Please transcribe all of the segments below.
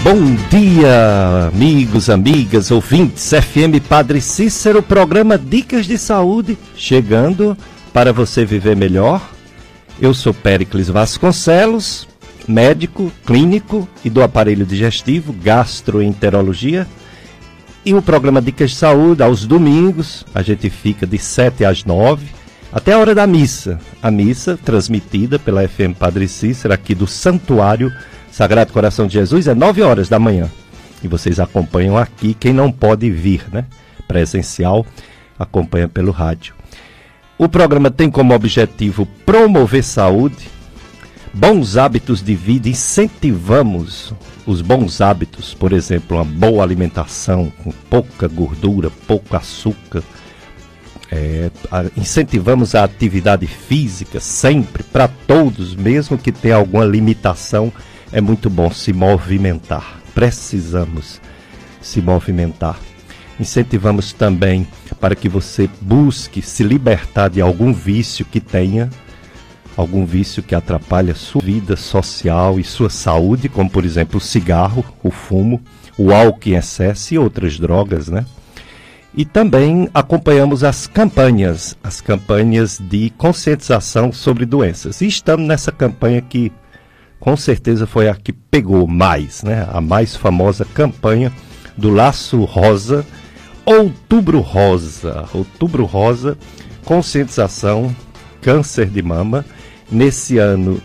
Bom dia, amigos, amigas, ouvintes, FM Padre Cícero, programa Dicas de Saúde, chegando para você viver melhor. Eu sou Péricles Vasconcelos, médico, clínico e do aparelho digestivo, gastroenterologia. E o programa Dicas de Saúde, aos domingos, a gente fica de 7 às 9, até a hora da missa. A missa transmitida pela FM Padre Cícero, aqui do Santuário Sagrado Coração de Jesus, é 9 horas da manhã. E vocês acompanham aqui, quem não pode vir, né? Presencial, acompanha pelo rádio. O programa tem como objetivo promover saúde, bons hábitos de vida, incentivamos os bons hábitos, por exemplo, uma boa alimentação, com pouca gordura, pouco açúcar. Incentivamos a atividade física sempre, para todos, mesmo que tenha alguma limitação. É muito bom se movimentar, precisamos se movimentar. Incentivamos também para que você busque se libertar de algum vício que tenha, algum vício que atrapalhe a sua vida social e sua saúde, como por exemplo o cigarro, o fumo, o álcool em excesso e outras drogas, né? E também acompanhamos as campanhas de conscientização sobre doenças. E estamos nessa campanha que com certeza foi a que pegou mais, né? A mais famosa campanha do Laço Rosa, Outubro Rosa. Outubro Rosa, conscientização, câncer de mama. Nesse ano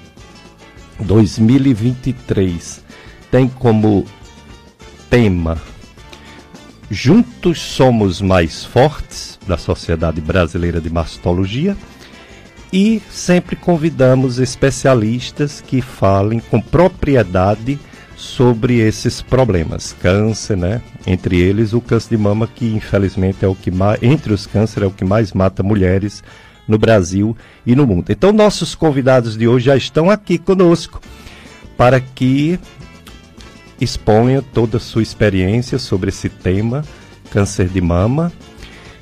2023 tem como tema Juntos Somos Mais Fortes, da Sociedade Brasileira de Mastologia. E sempre convidamos especialistas que falem com propriedade sobre esses problemas. Câncer, né? Entre eles o câncer de mama, que infelizmente é o que mais, entre os cânceres, é o que mais mata mulheres no Brasil e no mundo. Então nossos convidados de hoje já estão aqui conosco para que exponham toda a sua experiência sobre esse tema, câncer de mama,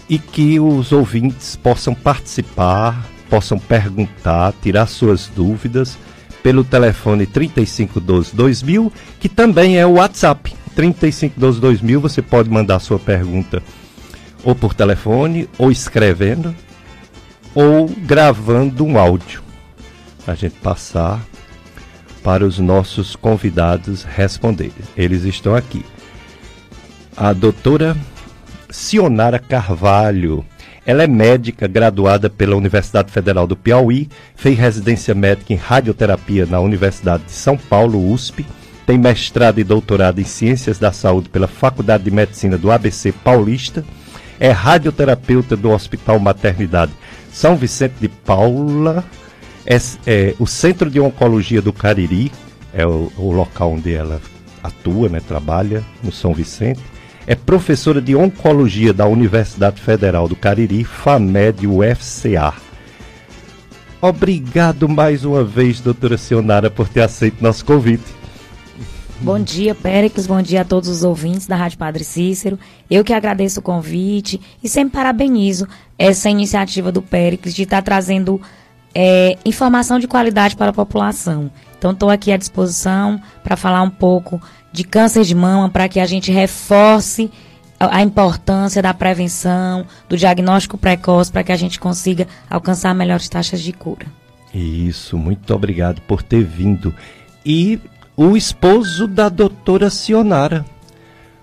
e que os ouvintes possam participar, possam perguntar, tirar suas dúvidas pelo telefone 3512-2000, que também é o WhatsApp. 3512-2000, você pode mandar sua pergunta ou por telefone, ou escrevendo, ou gravando um áudio, para a gente passar para os nossos convidados responderem. Eles estão aqui. A doutora Sionara Carvalho. Ela é médica graduada pela Universidade Federal do Piauí, fez residência médica em radioterapia na Universidade de São Paulo, USP, tem mestrado e doutorado em Ciências da Saúde pela Faculdade de Medicina do ABC Paulista, é radioterapeuta do Hospital Maternidade São Vicente de Paula, o Centro de Oncologia do Cariri, é o local onde ela atua, né, trabalha no São Vicente. É professora de Oncologia da Universidade Federal do Cariri, FAMED UFCA. Obrigado mais uma vez, doutora Sionara, por ter aceito nosso convite. Bom dia, Péricles, bom dia a todos os ouvintes da Rádio Padre Cícero. Eu que agradeço o convite e sempre parabenizo essa iniciativa do Péricles de estar trazendo informação de qualidade para a população. Então, estou aqui à disposição para falar um pouco de câncer de mama, para que a gente reforce a importância da prevenção, do diagnóstico precoce, para que a gente consiga alcançar melhores taxas de cura. Isso, muito obrigado por ter vindo. E o esposo da doutora Sionara,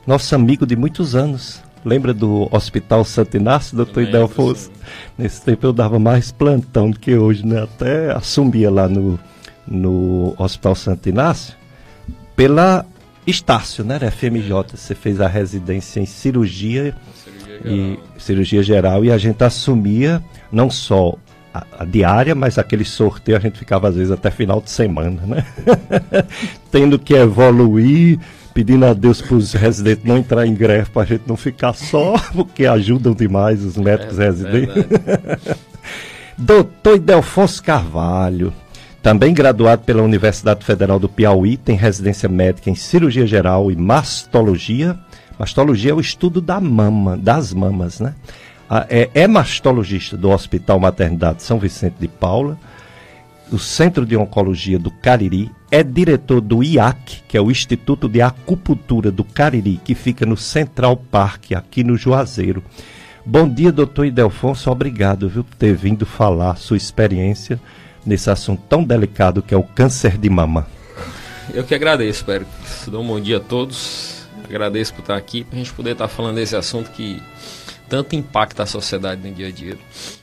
nosso amigo de muitos anos. Lembra do Hospital Santo Inácio, doutor Idelfonso? Nesse tempo eu dava mais plantão do que hoje, né? Até assumia lá no Hospital Santo Inácio, pela Estácio, né? Era FMJ, você fez a residência em cirurgia geral, e a gente assumia não só a diária, mas aquele sorteio a gente ficava às vezes até final de semana, né? Tendo que evoluir, pedindo a Deus para os residentes não entrar em greve, para a gente não ficar só, porque ajudam demais os médicos residentes. Doutor Idelfonso Carvalho, também graduado pela Universidade Federal do Piauí, tem residência médica em cirurgia geral e mastologia. Mastologia é o estudo da mama, das mamas, né? É mastologista do Hospital Maternidade São Vicente de Paula do Centro de Oncologia do Cariri, é diretor do IAC, que é o Instituto de Acupuntura do Cariri, que fica no Central Park, aqui no Juazeiro. Bom dia, doutor Ildefonso, obrigado, viu, por ter vindo falar sua experiência nesse assunto tão delicado que é o câncer de mama. Eu que agradeço, Péricles. Dou um bom dia a todos. Agradeço por estar aqui, para a gente poder estar falando desse assunto que tanto impacta a sociedade no dia a dia.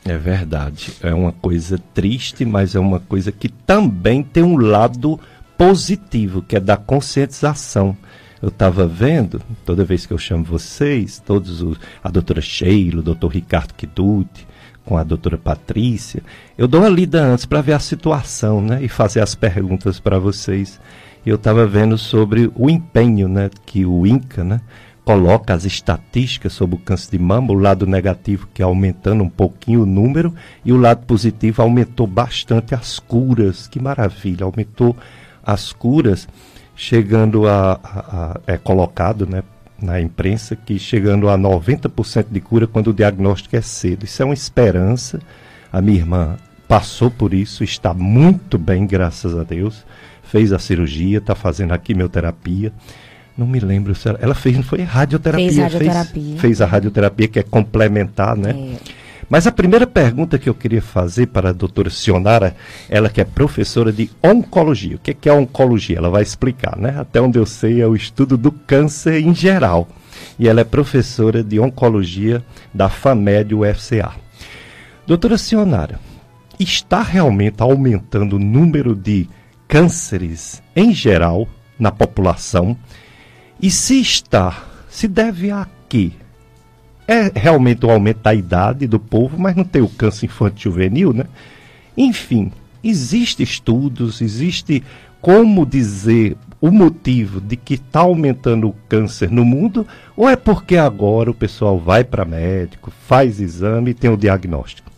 É verdade, é uma coisa triste, mas é uma coisa que também tem um lado positivo, que é da conscientização. Eu estava vendo, toda vez que eu chamo vocês, a doutora Sheila, o doutor Ricardo Kiduti, com a doutora Patrícia, eu dou uma lida antes para ver a situação, né, e fazer as perguntas para vocês. Eu estava vendo sobre o empenho, né, que o INCA, né, coloca as estatísticas sobre o câncer de mama, o lado negativo que é aumentando um pouquinho o número e o lado positivo aumentou bastante as curas. Que maravilha, aumentou as curas, chegando é colocado, né, na imprensa, que chegando a 90% de cura quando o diagnóstico é cedo. Isso é uma esperança. A minha irmã passou por isso, está muito bem, graças a Deus, fez a cirurgia, está fazendo a quimioterapia. Não me lembro se ela fez, não foi radioterapia? Fez radioterapia. Fez a radioterapia, que é complementar, né? É. Mas a primeira pergunta que eu queria fazer para a doutora Sionara, ela que é professora de oncologia. O que é oncologia? Ela vai explicar, né? Até onde eu sei é o estudo do câncer em geral. E ela é professora de oncologia da FAMED UFCA. Doutora Sionara, está realmente aumentando o número de cânceres em geral na população? E se está, se deve a quê? É realmente o aumento da idade do povo, mas não tem o câncer infantil juvenil, né? Enfim, existem estudos, existe como dizer o motivo de que está aumentando o câncer no mundo, ou é porque agora o pessoal vai para médico, faz exame e tem o diagnóstico?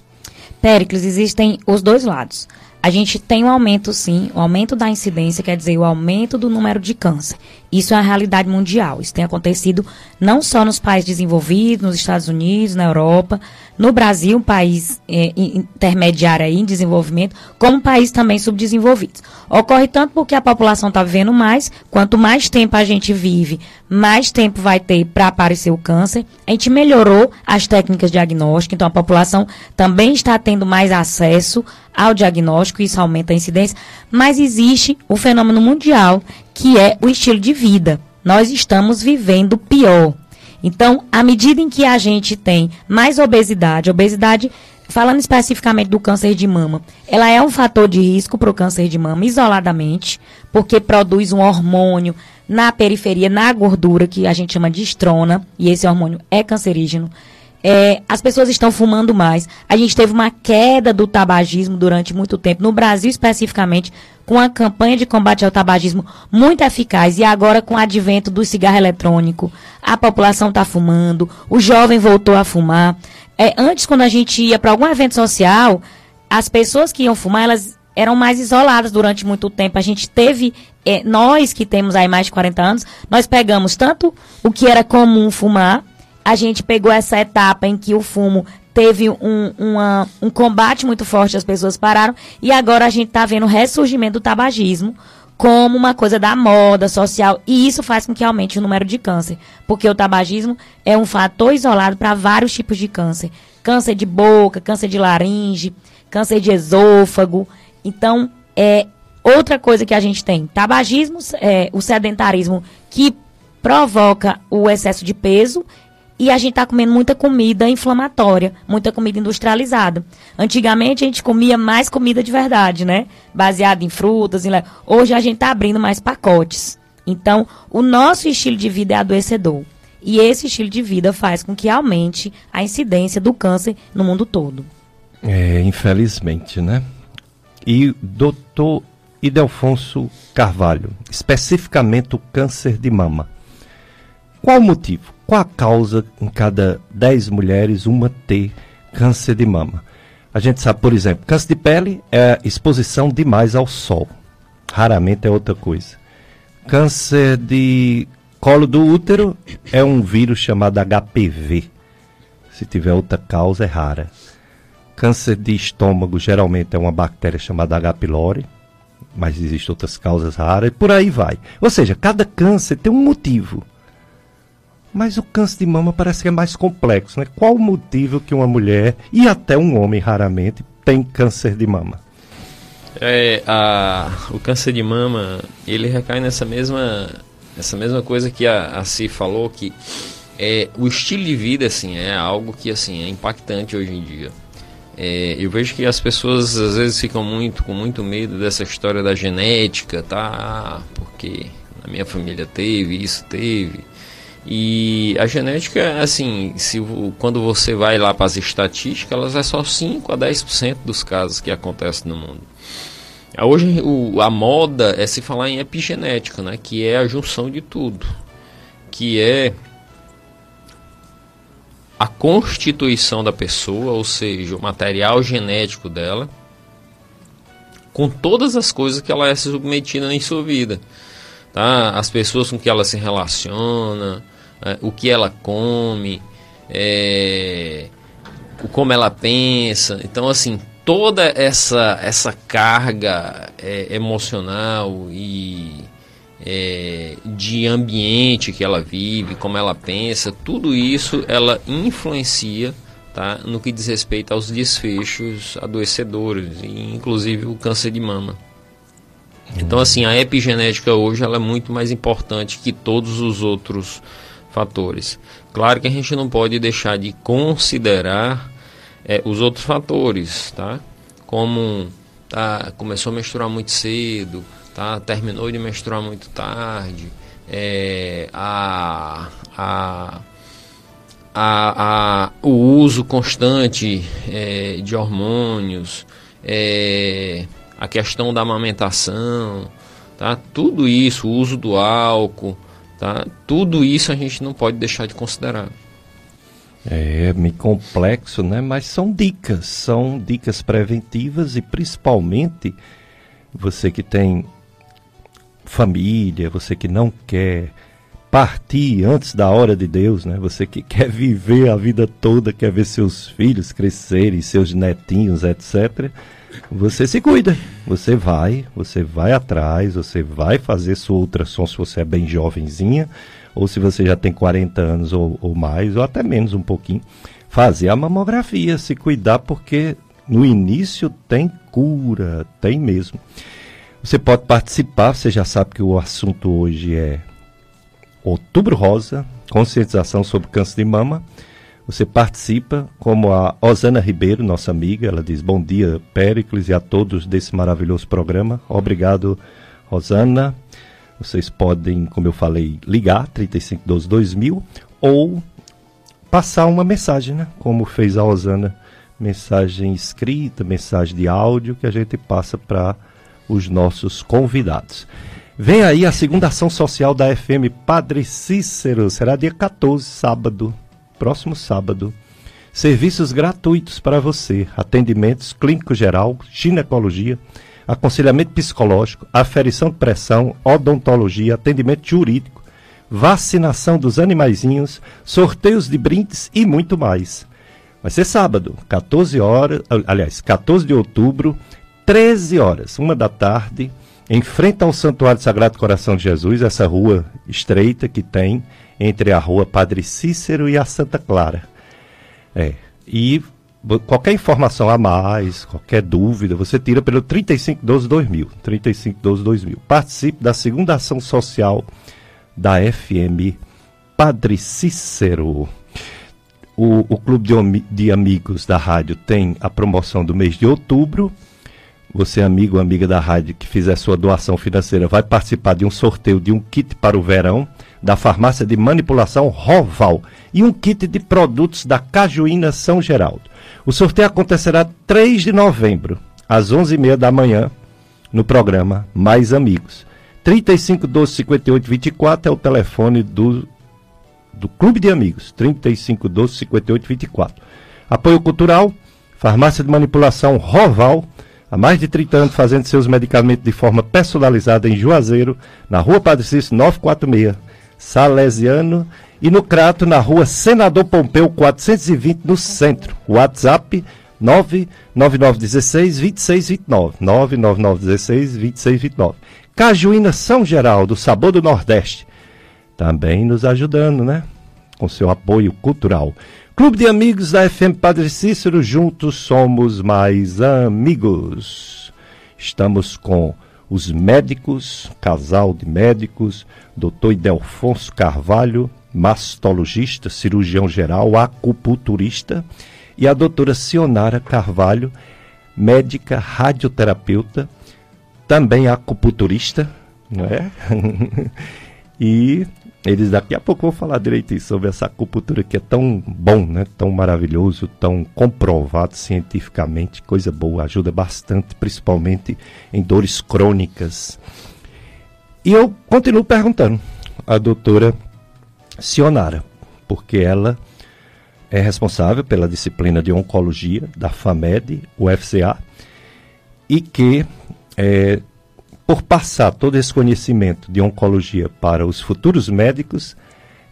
Péricles, existem os dois lados. A gente tem um aumento, sim, o aumento da incidência, quer dizer, o aumento do número de câncer. Isso é a realidade mundial. Isso tem acontecido não só nos países desenvolvidos, nos Estados Unidos, na Europa, no Brasil, um país intermediário aí em desenvolvimento, como países também subdesenvolvidos. Ocorre tanto porque a população está vivendo mais, quanto mais tempo a gente vive, mais tempo vai ter para aparecer o câncer. A gente melhorou as técnicas de diagnóstico, então a população também está tendo mais acesso ao diagnóstico, isso aumenta a incidência, mas existe o fenômeno mundial, que é o estilo de vida. Nós estamos vivendo pior. Então, à medida em que a gente tem mais obesidade, falando especificamente do câncer de mama, ela é um fator de risco para o câncer de mama isoladamente, porque produz um hormônio na periferia, na gordura, que a gente chama de estrona, e esse hormônio é cancerígeno. As pessoas estão fumando mais. A gente teve uma queda do tabagismo durante muito tempo, no Brasil especificamente, com a campanha de combate ao tabagismo muito eficaz, e agora com o advento do cigarro eletrônico, a população está fumando, o jovem voltou a fumar. Antes, quando a gente ia para algum evento social, as pessoas que iam fumar, elas eram mais isoladas durante muito tempo. A gente teve, nós que temos aí mais de 40 anos, nós pegamos tanto o que era comum fumar, a gente pegou essa etapa em que o fumo teve um combate muito forte, as pessoas pararam, e agora a gente está vendo o ressurgimento do tabagismo como uma coisa da moda social, e isso faz com que aumente o número de câncer, porque o tabagismo é um fator isolado para vários tipos de câncer. Câncer de boca, câncer de laringe, câncer de esôfago. Então, outra coisa que a gente tem, tabagismo, o sedentarismo que provoca o excesso de peso, e a gente está comendo muita comida inflamatória, muita comida industrializada. Antigamente a gente comia mais comida de verdade, né? Baseada em frutas. Hoje a gente está abrindo mais pacotes. Então, o nosso estilo de vida é adoecedor. E esse estilo de vida faz com que aumente a incidência do câncer no mundo todo. Infelizmente, né? E doutor Ildefonso Carvalho, especificamente o câncer de mama. Qual o motivo? Qual a causa em cada 10 mulheres uma ter câncer de mama? A gente sabe, por exemplo, câncer de pele é exposição demais ao sol. Raramente é outra coisa. Câncer de colo do útero é um vírus chamado HPV. Se tiver outra causa, é rara. Câncer de estômago geralmente é uma bactéria chamada H. pylori, mas existem outras causas raras e por aí vai. Ou seja, cada câncer tem um motivo. Mas o câncer de mama parece que é mais complexo, né? Qual o motivo que uma mulher, e até um homem raramente, tem câncer de mama? O câncer de mama, ele recai nessa mesma coisa que a Si falou, que o estilo de vida, assim, é algo que, assim, é impactante hoje em dia. Eu vejo que as pessoas às vezes ficam com muito medo dessa história da genética, tá? Porque na minha família teve, isso teve. E a genética, assim, quando você vai lá para as estatísticas, elas é só 5 a 10% dos casos que acontecem no mundo. Hoje a moda é se falar em epigenética, né? Que é a junção de tudo. Que é a constituição da pessoa, ou seja, o material genético dela, com todas as coisas que ela é submetida em sua vida, tá? As pessoas com que ela se relaciona, o que ela come, como ela pensa. Então, assim, toda essa carga emocional e de ambiente que ela vive, como ela pensa, tudo isso ela influencia, tá, no que diz respeito aos desfechos adoecedores, inclusive o câncer de mama. Então, assim, a epigenética hoje ela é muito mais importante que todos os outros fatores. Claro que a gente não pode deixar de considerar os outros fatores, tá? Como começou a menstruar muito cedo, tá? Terminou de menstruar muito tarde, o uso constante de hormônios, a questão da amamentação, tá? Tudo isso, o uso do álcool, tá? Tudo isso a gente não pode deixar de considerar. É meio complexo, né? Mas são dicas preventivas e principalmente você que tem família, você que não quer partir antes da hora de Deus, né? Você que quer viver a vida toda, quer ver seus filhos crescerem, seus netinhos, etc. Você se cuida, você vai atrás, você vai fazer sua ultrassom se você é bem jovenzinha, ou se você já tem 40 anos ou mais, ou até menos um pouquinho, fazer a mamografia, se cuidar, porque no início tem cura, tem mesmo. Você pode participar, você já sabe que o assunto hoje é Outubro Rosa, conscientização sobre câncer de mama. Você participa, como a Osana Ribeiro, nossa amiga, ela diz: bom dia, Péricles, e a todos desse maravilhoso programa. Obrigado, Rosana. Vocês podem, como eu falei, ligar 3512-2000 ou passar uma mensagem, né? Como fez a Osana, mensagem escrita, mensagem de áudio, que a gente passa para os nossos convidados. Vem aí a segunda ação social da FM Padre Cícero, será dia 14, sábado, próximo sábado. Serviços gratuitos para você, atendimentos clínico geral, ginecologia, aconselhamento psicológico, aferição de pressão, odontologia, atendimento jurídico, vacinação dos animaizinhos, sorteios de brindes e muito mais. Vai ser sábado, 14 de outubro, 13 horas, 1 da tarde, em frente ao Santuário Sagrado Coração de Jesus, essa rua estreita que tem entre a rua Padre Cícero e a Santa Clara. E qualquer informação a mais, qualquer dúvida, você tira pelo 3512-2000. 3512-2000. Participe da segunda ação social da FM Padre Cícero. O Clube de Amigos da Rádio tem a promoção do mês de outubro. Você, amigo ou amiga da rádio, que fizer sua doação financeira, vai participar de um sorteio de um kit para o verão da farmácia de manipulação Roval e um kit de produtos da Cajuína São Geraldo. O sorteio acontecerá 3 de novembro, às 11h30 da manhã, no programa Mais Amigos. 3512-5824 é o telefone do Clube de Amigos, 3512-5824. Apoio cultural, farmácia de manipulação Roval, há mais de 30 anos fazendo seus medicamentos de forma personalizada em Juazeiro, na rua Padre Cícero 946, Salesiano, e no Crato, na rua Senador Pompeu 420, no centro. WhatsApp 99916-2629. 99916-2629. Cajuína São Geraldo, Sabor do Nordeste. Também nos ajudando, né? Com seu apoio cultural. Clube de Amigos da FM Padre Cícero, juntos somos mais amigos. Estamos com os médicos, casal de médicos, Dr. Idelfonso Carvalho, mastologista, cirurgião geral, acupunturista, e a doutora Sionara Carvalho, médica radioterapeuta, também acupunturista, não é? E eles daqui a pouco vão falar direitinho sobre essa acupuntura que é tão bom, né? Tão maravilhoso, tão comprovado cientificamente, coisa boa, ajuda bastante, principalmente em dores crônicas. E eu continuo perguntando à doutora Sionara, porque ela é responsável pela disciplina de oncologia da FAMED, UFCA, e que por passar todo esse conhecimento de oncologia para os futuros médicos,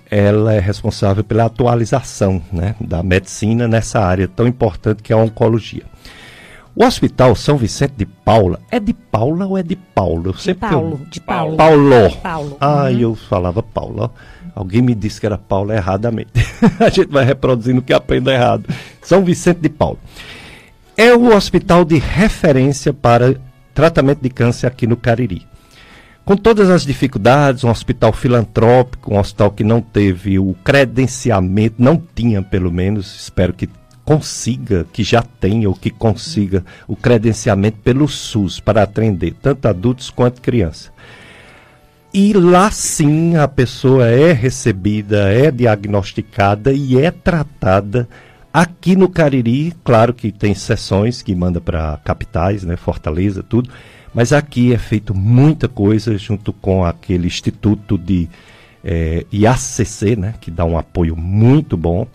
ela é responsável pela atualização, né, da medicina nessa área tão importante que é a oncologia. O Hospital São Vicente de Paula, é de Paula ou é de Paulo? De Paulo. Paulo. Ah, eu falava Paula. Alguém me disse que era Paulo erradamente. A gente vai reproduzindo o que aprende errado. São Vicente de Paulo. É o hospital de referência para tratamento de câncer aqui no Cariri. Com todas as dificuldades, um hospital filantrópico, um hospital que não teve o credenciamento, não tinha pelo menos, espero que consiga, que já tenha ou que consiga o credenciamento pelo SUS para atender tanto adultos quanto crianças. E lá sim a pessoa é recebida, é diagnosticada e é tratada aqui no Cariri. Claro que tem sessões que manda para capitais, né, Fortaleza, tudo, mas aqui é feito muita coisa junto com aquele instituto de IACC, né, que dá um apoio muito bom,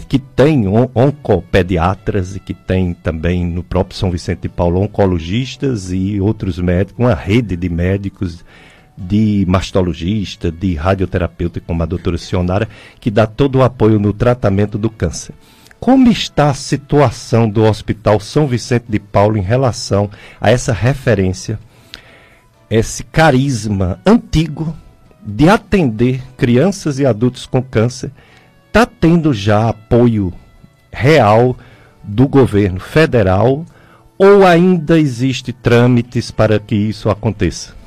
que tem oncopediatras e que tem também no próprio São Vicente de Paulo oncologistas e outros médicos, uma rede de médicos, de mastologista, de radioterapeuta, como a doutora Sionara, que dá todo o apoio no tratamento do câncer. Como está a situação do Hospital São Vicente de Paulo em relação a essa referência, esse carisma antigo de atender crianças e adultos com câncer? Está tendo já apoio real do governo federal ou ainda existe trâmites para que isso aconteça?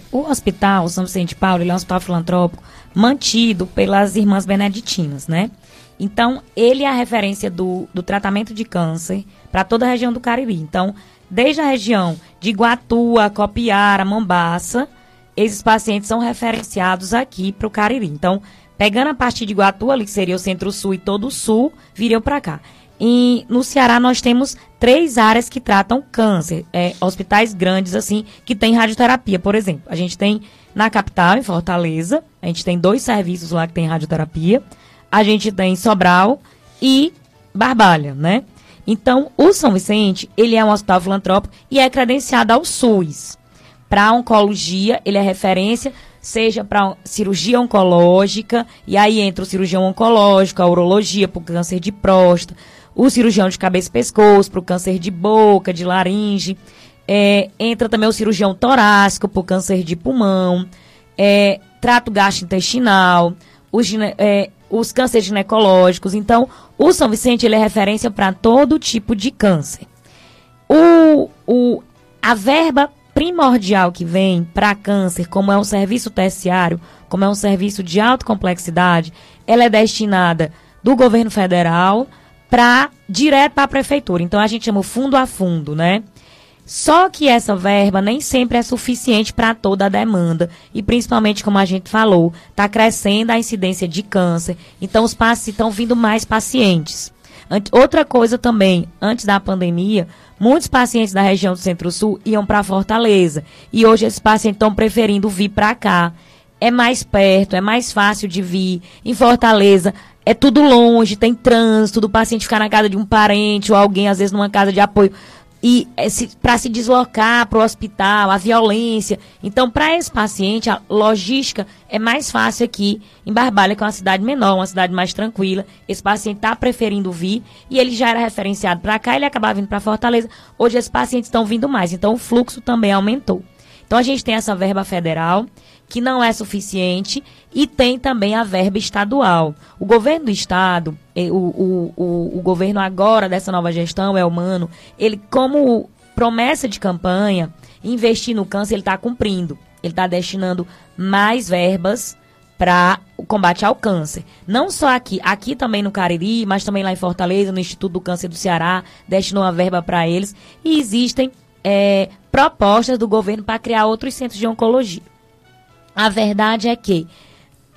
O Hospital São Vicente de Paulo, ele é um hospital filantrópico mantido pelas Irmãs Beneditinas, né? Então, ele é a referência do tratamento de câncer para toda a região do Cariri. Então, desde a região de Iguatu, Copiara, Mombaça, esses pacientes são referenciados aqui para o Cariri. Então, pegando a partir de Iguatu, ali que seria o Centro-Sul e todo o Sul, viriam para cá. E no Ceará nós temos 3 áreas que tratam câncer, hospitais grandes assim, que tem radioterapia, por exemplo. A gente tem na capital, em Fortaleza, a gente tem 2 serviços lá que tem radioterapia. A gente tem em Sobral e Barbalha, né? Então, o São Vicente, ele é um hospital filantrópico e é credenciado ao SUS. Para oncologia, ele é referência, seja para cirurgia oncológica, e aí entra o cirurgião oncológico, a urologia para o câncer de próstata, o cirurgião de cabeça e pescoço para o câncer de boca, de laringe, entra também o cirurgião torácico para o câncer de pulmão, trato gastrointestinal, os cânceres ginecológicos. Então, o São Vicente, ele é referência para todo tipo de câncer. A verba primordial que vem para câncer, como é um serviço terciário, como é um serviço de alta complexidade, ela é destinada do governo federal direto para a prefeitura. Então, a gente chama o fundo a fundo, né? Só que essa verba nem sempre é suficiente para toda a demanda. E principalmente, como a gente falou, está crescendo a incidência de câncer. Então, estão vindo mais pacientes. Outra coisa também, antes da pandemia, muitos pacientes da região do Centro-Sul iam para Fortaleza. E hoje esses pacientes estão preferindo vir para cá. É mais perto, é mais fácil de vir. Em Fortaleza, é tudo longe, tem trânsito, do paciente ficar na casa de um parente ou alguém, às vezes numa casa de apoio. e para se deslocar para o hospital, a violência. Então, para esse paciente, a logística é mais fácil aqui em Barbalha, que é uma cidade menor, uma cidade mais tranquila. Esse paciente está preferindo vir e ele já era referenciado para cá, ele acabava vindo para Fortaleza. Hoje, esses pacientes estão vindo mais, então o fluxo também aumentou. Então, a gente tem essa verba federal, que não é suficiente, e tem também a verba estadual. O governo do estado, o governo agora dessa nova gestão, Elmano, ele, como promessa de campanha, investir no câncer, ele está cumprindo. Ele está destinando mais verbas para o combate ao câncer. Não só aqui também no Cariri, mas também lá em Fortaleza, no Instituto do Câncer do Ceará, destinou uma verba para eles. E existem propostas do governo para criar outros centros de oncologia. A verdade é que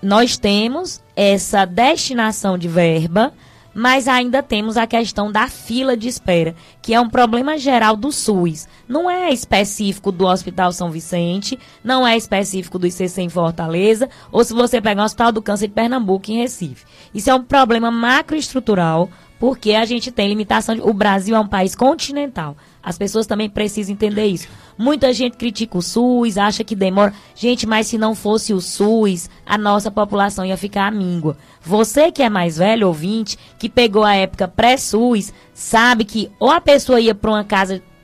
nós temos essa destinação de verba, mas ainda temos a questão da fila de espera, que é um problema geral do SUS. Não é específico do Hospital São Vicente, não é específico do ICC em Fortaleza, ou se você pegar o Hospital do Câncer de Pernambuco em Recife. Isso é um problema macroestrutural, porque a gente tem limitação. O Brasil é um país continental. As pessoas também precisam entender isso. Muita gente critica o SUS, acha que demora. Gente, mas se não fosse o SUS, a nossa população ia ficar à míngua. Você que é mais velho, ouvinte, que pegou a época pré-SUS, sabe que ou a pessoa ia para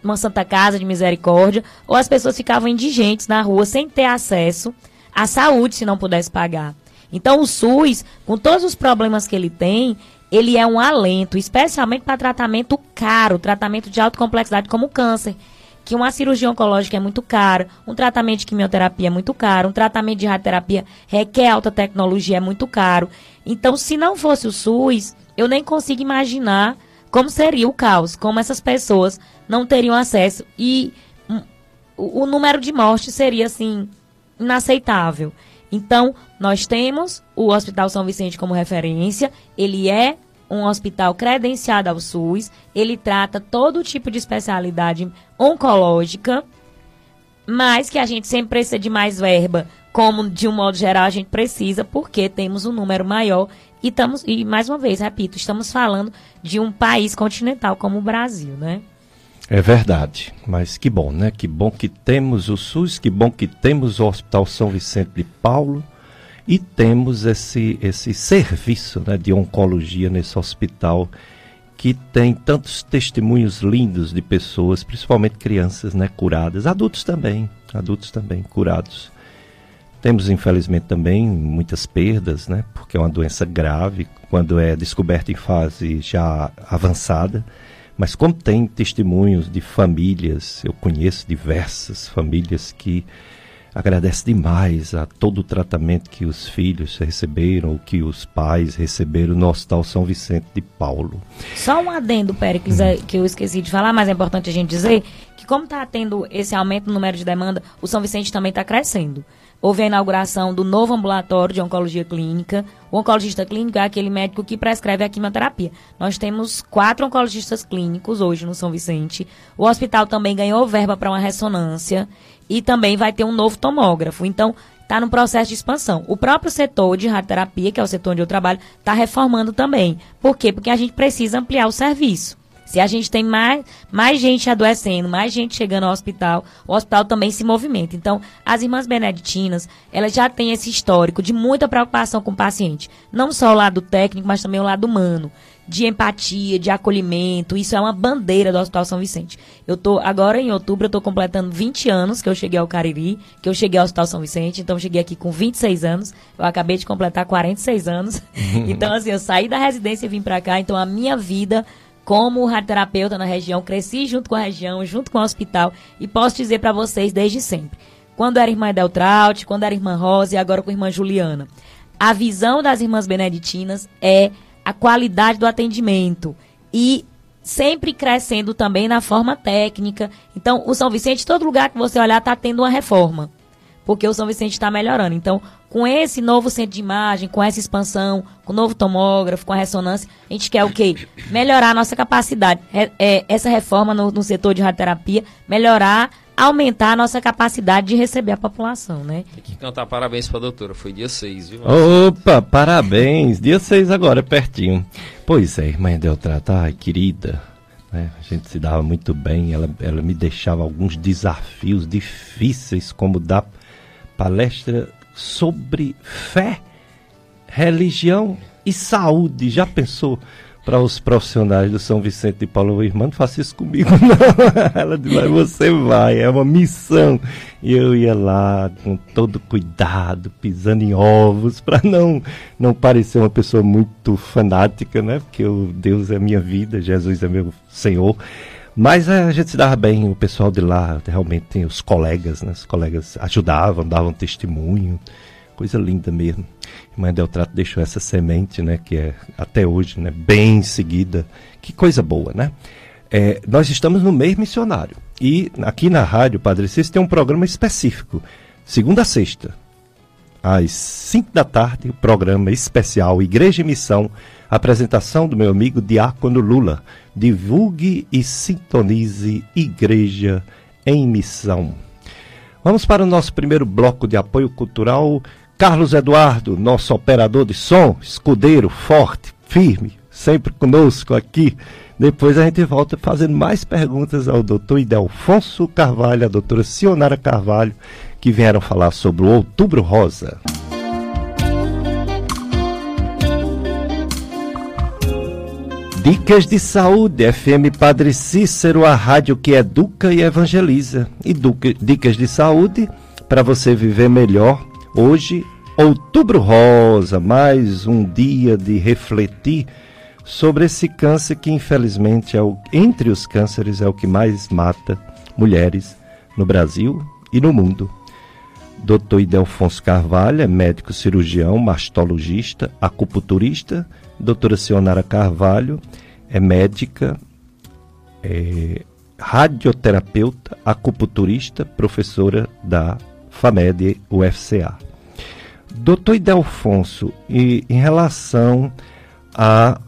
uma Santa Casa de Misericórdia, ou as pessoas ficavam indigentes na rua sem ter acesso à saúde se não pudesse pagar. Então o SUS, com todos os problemas que ele tem, ele é um alento, especialmente para tratamento caro, tratamento de alta complexidade como o câncer, que uma cirurgia oncológica é muito cara, um tratamento de quimioterapia é muito caro, um tratamento de radioterapia requer alta tecnologia, é muito caro. Então, se não fosse o SUS, eu nem consigo imaginar como seria o caos, como essas pessoas não teriam acesso e o número de mortes seria, assim, inaceitável. Então, nós temos o Hospital São Vicente como referência, ele é um hospital credenciado ao SUS, ele trata todo tipo de especialidade oncológica, mas que a gente sempre precisa de mais verba, como de um modo geral a gente precisa, porque temos um número maior e mais uma vez, repito, estamos falando de um país continental como o Brasil, né? É verdade, mas que bom, né? Que bom que temos o SUS, que bom que temos o Hospital São Vicente de Paulo e temos esse serviço, né, de oncologia nesse hospital que tem tantos testemunhos lindos de pessoas, principalmente crianças, né, curadas, adultos também curados. Temos, infelizmente, também muitas perdas, né, porque é uma doença grave quando é descoberta em fase já avançada. Mas como tem testemunhos de famílias, eu conheço diversas famílias que agradecem demais a todo o tratamento que os filhos receberam, ou que os pais receberam no Hospital São Vicente de Paulo. Só um adendo, Péricles, que eu esqueci de falar, mas é importante a gente dizer que como está tendo esse aumento no número de demanda, o São Vicente também está crescendo. Houve a inauguração do novo ambulatório de oncologia clínica. O oncologista clínico é aquele médico que prescreve a quimioterapia. Nós temos 4 oncologistas clínicos hoje no São Vicente. O hospital também ganhou verba para uma ressonância e também vai ter um novo tomógrafo. Então, está no processo de expansão. O próprio setor de radioterapia, que é o setor onde eu trabalho, está reformando também. Por quê? Porque a gente precisa ampliar o serviço. Se a gente tem mais gente adoecendo, mais gente chegando ao hospital, o hospital também se movimenta. Então, as irmãs beneditinas, elas já têm esse histórico de muita preocupação com o paciente. Não só o lado técnico, mas também o lado humano, de empatia, de acolhimento. Isso é uma bandeira do Hospital São Vicente. Agora em outubro, eu estou completando 20 anos que eu cheguei ao Cariri, que eu cheguei ao Hospital São Vicente. Então, eu cheguei aqui com 26 anos. Eu acabei de completar 46 anos. Então, assim, eu saí da residência e vim para cá. Então, a minha vida como radioterapeuta na região, cresci junto com a região, junto com o hospital, e posso dizer para vocês desde sempre. Quando era irmã Edeltraut, quando era irmã Rosa e agora com a irmã Juliana. A visão das irmãs beneditinas é a qualidade do atendimento e sempre crescendo também na forma técnica. Então, o São Vicente, todo lugar que você olhar, está tendo uma reforma, porque o São Vicente está melhorando. Então, com esse novo centro de imagem, com essa expansão, com o novo tomógrafo, com a ressonância, a gente quer o quê? Melhorar a nossa capacidade. Essa reforma no setor de radioterapia, melhorar, aumentar a nossa capacidade de receber a população, né? Tem que cantar parabéns para a doutora. Foi dia 6, viu? Opa, parabéns. Dia 6 agora, pertinho. Pois é, irmã Edeltrata, ai, querida. né? A gente se dava muito bem, ela me deixava alguns desafios difíceis, como dar palestra sobre fé, religião e saúde. Já pensou? Para os profissionais do São Vicente de Paulo, irmã, não faça isso comigo, não. Ela disse, mas você vai, é uma missão. E eu ia lá com todo cuidado, pisando em ovos, para não parecer uma pessoa muito fanática, né? Porque Deus é minha vida, Jesus é meu Senhor. Mas a gente se dava bem, o pessoal de lá, realmente tem os colegas, né? Os colegas ajudavam, davam testemunho. Coisa linda mesmo. Irmã Deltrato deixou essa semente, né, que é até hoje, né, bem seguida. Que coisa boa, né? Nós estamos no mês missionário. E aqui na Rádio Padre Cícero tem um programa específico. Segunda a sexta, às 5 da tarde, programa especial Igreja e Missão. Apresentação do meu amigo Diácono Lula. Divulgue e sintonize Igreja em Missão. Vamos para o nosso primeiro bloco de apoio cultural. Carlos Eduardo, nosso operador de som, escudeiro, forte, firme, sempre conosco aqui. Depois a gente volta fazendo mais perguntas ao doutor Idelfonso Carvalho, a doutora Sionara Carvalho, que vieram falar sobre o Outubro Rosa. Dicas de Saúde, FM Padre Cícero, a rádio que educa e evangeliza. E dicas de saúde para você viver melhor. Hoje, Outubro Rosa, mais um dia de refletir sobre esse câncer que infelizmente entre os cânceres é o que mais mata mulheres no Brasil e no mundo. Dr. Idelfonso Carvalho é médico cirurgião, mastologista, acupunturista. Doutora Sionara Carvalho é médica, radioterapeuta, acupunturista, professora da FAMED UFCA. Doutor Idelfonso, em relação a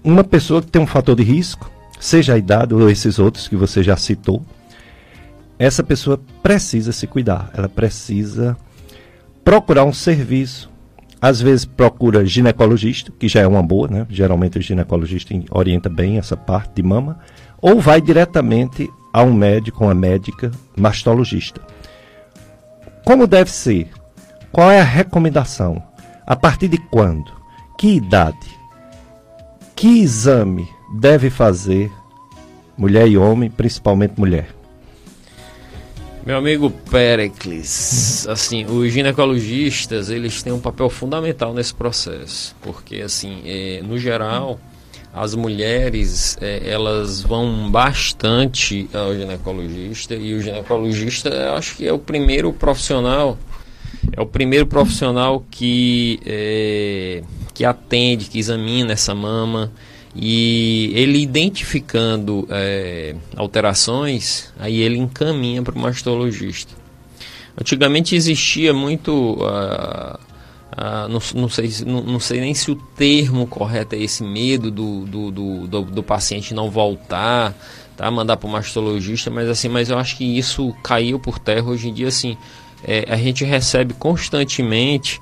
uma pessoa que tem um fator de risco, seja a idade ou esses outros que você já citou, essa pessoa precisa se cuidar, ela precisa procurar um serviço. Às vezes procura ginecologista, que já é uma boa, né? Geralmente o ginecologista orienta bem essa parte de mama, ou vai diretamente a um médico, uma médica mastologista. Como deve ser? Qual é a recomendação? A partir de quando? Que idade? Que exame deve fazer mulher e homem, principalmente mulher? Meu amigo Péricles, assim, os ginecologistas, eles têm um papel fundamental nesse processo, porque, assim, no geral, as mulheres, elas vão bastante ao ginecologista, e o ginecologista, eu acho que é o primeiro profissional que atende, que examina essa mama. E ele identificando alterações, aí ele encaminha para o mastologista. Antigamente existia muito, não sei nem se o termo correto é esse, medo do paciente não voltar, tá, mandar para o mastologista, mas eu acho que isso caiu por terra. Hoje em dia, assim, a gente recebe constantemente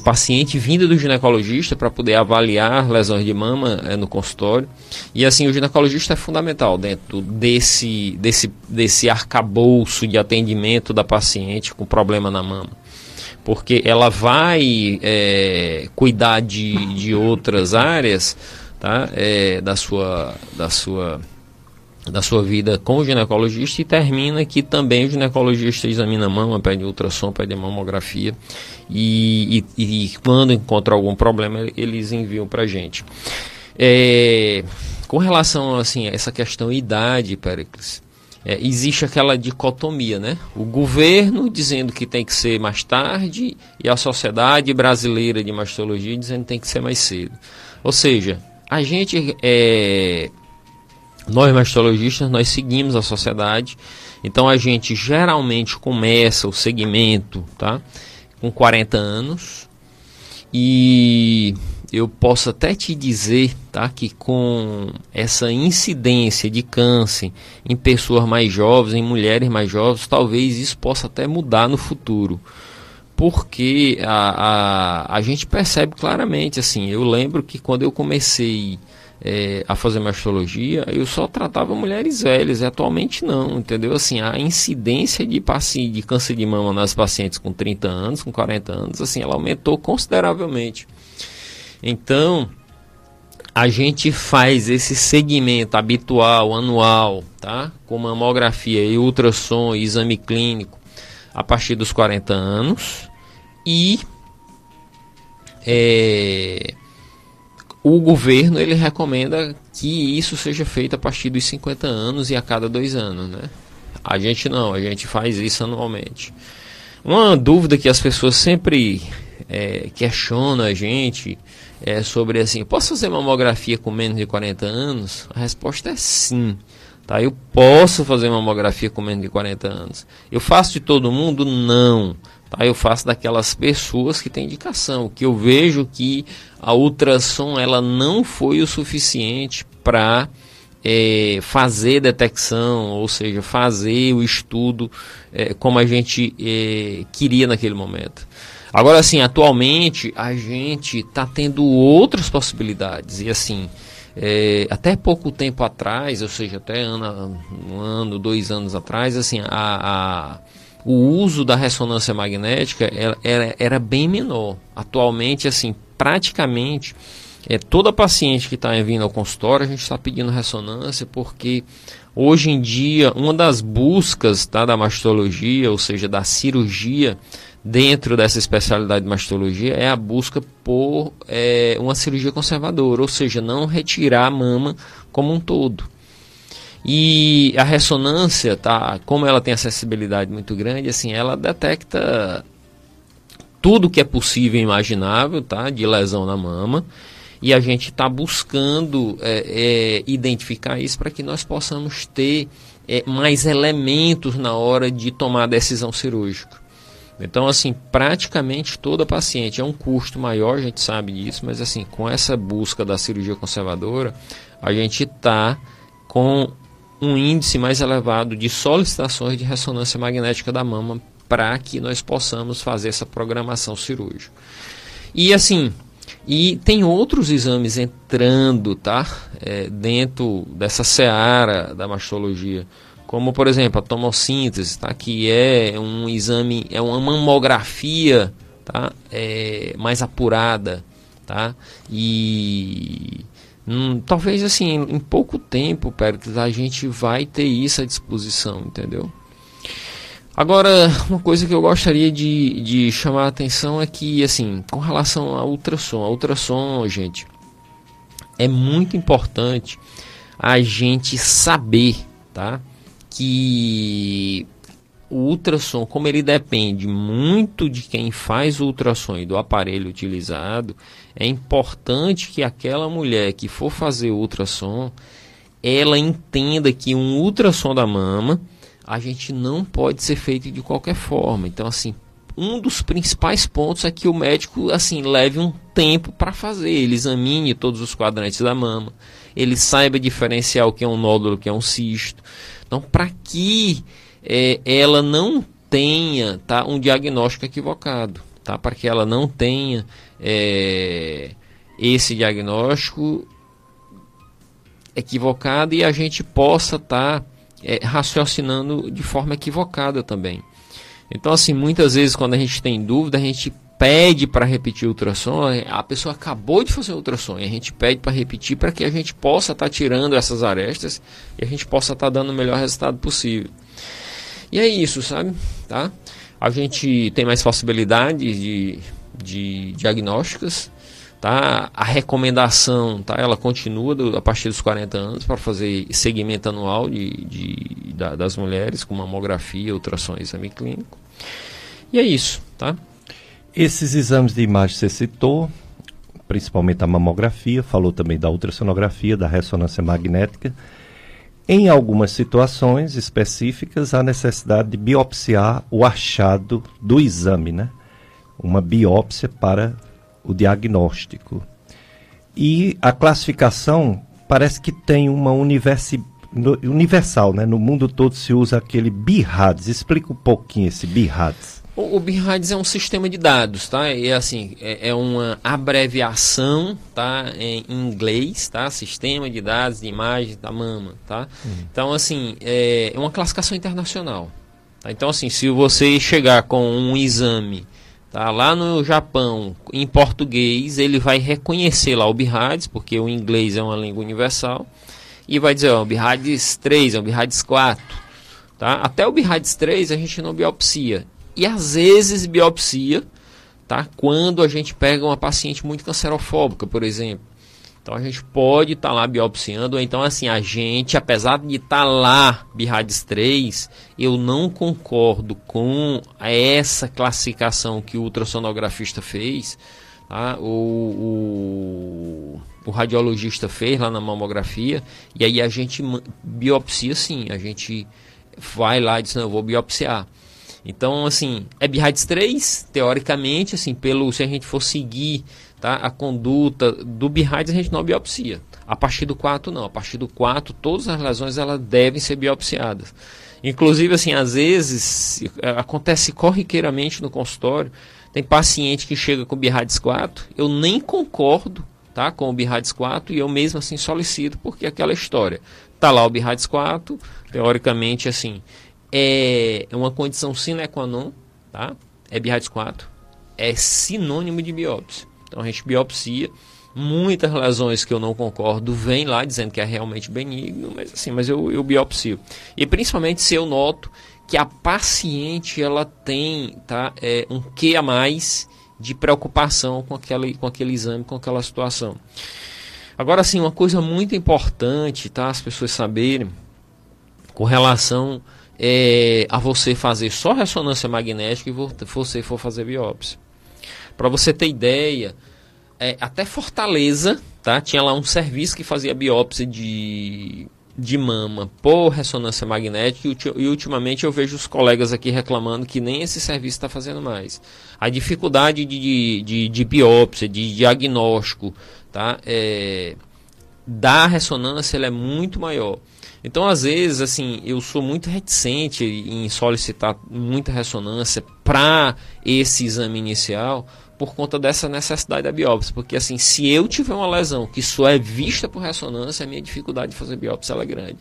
paciente vinda do ginecologista para poder avaliar lesões de mama no consultório. E assim, o ginecologista é fundamental dentro desse arcabouço de atendimento da paciente com problema na mama, porque ela vai cuidar de outras áreas, tá? Da sua vida com o ginecologista, e termina que também o ginecologista examina a mama, pede ultrassom, pede mamografia, e quando encontra algum problema eles enviam para a gente. Com relação, assim, a essa questão idade, Péricles, existe aquela dicotomia, né? O governo dizendo que tem que ser mais tarde e a Sociedade Brasileira de Mastologia dizendo que tem que ser mais cedo. Ou seja, a gente nós mastologistas, nós seguimos a sociedade, então a gente geralmente começa o segmento, tá, com 40 anos, e eu posso até te dizer, tá, que com essa incidência de câncer em pessoas mais jovens, em mulheres mais jovens, talvez isso possa até mudar no futuro, porque a gente percebe claramente, assim, eu lembro que quando eu comecei a fazer mastologia, eu só tratava mulheres velhas, e atualmente não, entendeu? Assim, a incidência de câncer de mama nas pacientes com 30 anos, com 40 anos, assim, ela aumentou consideravelmente. Então, a gente faz esse segmento habitual, anual, tá? Com mamografia e ultrassom e exame clínico a partir dos 40 anos e o governo ele recomenda que isso seja feito a partir dos 50 anos e a cada 2 anos, né? A gente não, a gente faz isso anualmente. Uma dúvida que as pessoas sempre questionam a gente sobre assim, posso fazer mamografia com menos de 40 anos? A resposta é sim. Tá? Eu posso fazer mamografia com menos de 40 anos. Eu faço de todo mundo? Não. Tá? Eu faço daquelas pessoas que têm indicação, que eu vejo que a ultrassom ela não foi o suficiente para fazer detecção, ou seja, fazer o estudo como a gente queria naquele momento. Agora, assim, atualmente a gente está tendo outras possibilidades e assim, até pouco tempo atrás, ou seja, até um ano, 2 anos atrás, assim, o uso da ressonância magnética era bem menor. Atualmente, assim, praticamente toda paciente que está vindo ao consultório, a gente está pedindo ressonância, porque hoje em dia uma das buscas, tá, da mastologia, ou seja, da cirurgia dentro dessa especialidade de mastologia, é a busca por uma cirurgia conservadora, ou seja, não retirar a mama como um todo. E a ressonância, tá, como ela tem acessibilidade muito grande, assim, ela detecta tudo que é possível e imaginável, tá, de lesão na mama, e a gente está buscando identificar isso para que nós possamos ter mais elementos na hora de tomar a decisão cirúrgica. Então, assim, praticamente toda paciente, é um custo maior, a gente sabe disso, mas assim, com essa busca da cirurgia conservadora, a gente está com um índice mais elevado de solicitações de ressonância magnética da mama para que nós possamos fazer essa programação cirúrgica. E assim, e tem outros exames entrando, tá? Dentro dessa seara da mastologia, como por exemplo a tomossíntese, tá? Que é um exame, é uma mamografia, tá? Mais apurada, tá? E talvez assim, em pouco tempo, Péricles, a gente vai ter isso à disposição, entendeu? Agora, uma coisa que eu gostaria de chamar a atenção é que, assim, com relação ao ultrassom. A ultrassom, gente, é muito importante a gente saber, tá? Que o ultrassom, como ele depende muito de quem faz o ultrassom e do aparelho utilizado, é importante que aquela mulher que for fazer o ultrassom, ela entenda que um ultrassom da mama a gente não pode ser feito de qualquer forma. Então, assim, um dos principais pontos é que o médico, assim, leve um tempo para fazer. Ele examine todos os quadrantes da mama, ele saiba diferenciar o que é um nódulo, o que é um cisto. Então, para que ela não tenha, tá, um diagnóstico equivocado, tá? Para que ela não tenha esse diagnóstico equivocado e a gente possa estar raciocinando de forma equivocada também. Então, assim, muitas vezes quando a gente tem dúvida, a gente pede para repetir o ultrassom, a pessoa acabou de fazer o ultrassom e a gente pede para repetir para que a gente possa estar tirando essas arestas e a gente possa estar dando o melhor resultado possível. E é isso, sabe? Tá? A gente tem mais possibilidades de diagnósticas. Tá? A recomendação, tá? Ela continua a partir dos 40 anos para fazer segmento anual das mulheres com mamografia, ultrassom e exame clínico. E é isso, tá? Esses exames de imagem você citou, principalmente a mamografia, falou também da ultrassonografia, da ressonância magnética. Em algumas situações específicas, há necessidade de biopsiar o achado do exame, né? Uma biópsia para o diagnóstico. E a classificação parece que tem uma universal, né? No mundo todo se usa aquele BIRADS. Explica um pouquinho esse BIRADS. O BIRADS é um sistema de dados, tá? E assim, é uma abreviação, tá? Em inglês, tá? Sistema de dados de imagem da mama, tá? Então, assim, é uma classificação internacional. Tá? Então, assim, se você chegar com um exame, tá? Lá no Japão, em português, ele vai reconhecer lá o BIRADS, porque o inglês é uma língua universal, e vai dizer, ó, o BIRADS 3, é o BIRADS 4, tá? Até o BIRADS 3 a gente não biopsia. E às vezes biopsia, tá? Quando a gente pega uma paciente muito cancerofóbica, por exemplo. Então a gente pode estar lá biopsiando. Ou então assim, a gente, apesar de estar lá BIRADS 3, eu não concordo com essa classificação que o ultrassonografista fez, tá? O radiologista fez lá na mamografia. E aí a gente biopsia sim, a gente vai lá e diz, não, eu vou biopsiar. Então, assim, é BIRADS 3, teoricamente, assim, se a gente for seguir, tá, a conduta do BIRADS, a gente não biopsia. A partir do 4, não. A partir do 4, todas as lesões elas devem ser biopsiadas. Inclusive, assim, às vezes, acontece corriqueiramente no consultório, tem paciente que chega com BIRADS 4, eu nem concordo, tá, com o BIRADS 4 e eu mesmo, assim, solicito, porque aquela história. Tá lá o BIRADS 4, teoricamente, assim, é uma condição sine qua non, tá? É BIRADS 4, é sinônimo de biópsia. Então a gente biopsia, muitas lesões que eu não concordo vem lá dizendo que é realmente benigno, mas assim, eu biopsio. E principalmente se eu noto que a paciente ela tem, tá, um quê a mais de preocupação com aquele exame, com aquela situação. Agora sim, uma coisa muito importante, tá, as pessoas saberem com relação a você fazer só ressonância magnética e você for fazer biópsia. Para você ter ideia, até Fortaleza, tá, tinha lá um serviço que fazia biópsia de mama por ressonância magnética e ultimamente eu vejo os colegas aqui reclamando que nem esse serviço está fazendo mais. A dificuldade de biópsia, de diagnóstico, tá, da ressonância ela é muito maior. Então, às vezes, assim, eu sou muito reticente em solicitar muita ressonância para esse exame inicial por conta dessa necessidade da biópsia. Porque, assim, se eu tiver uma lesão que só é vista por ressonância, a minha dificuldade de fazer biópsia ela é grande.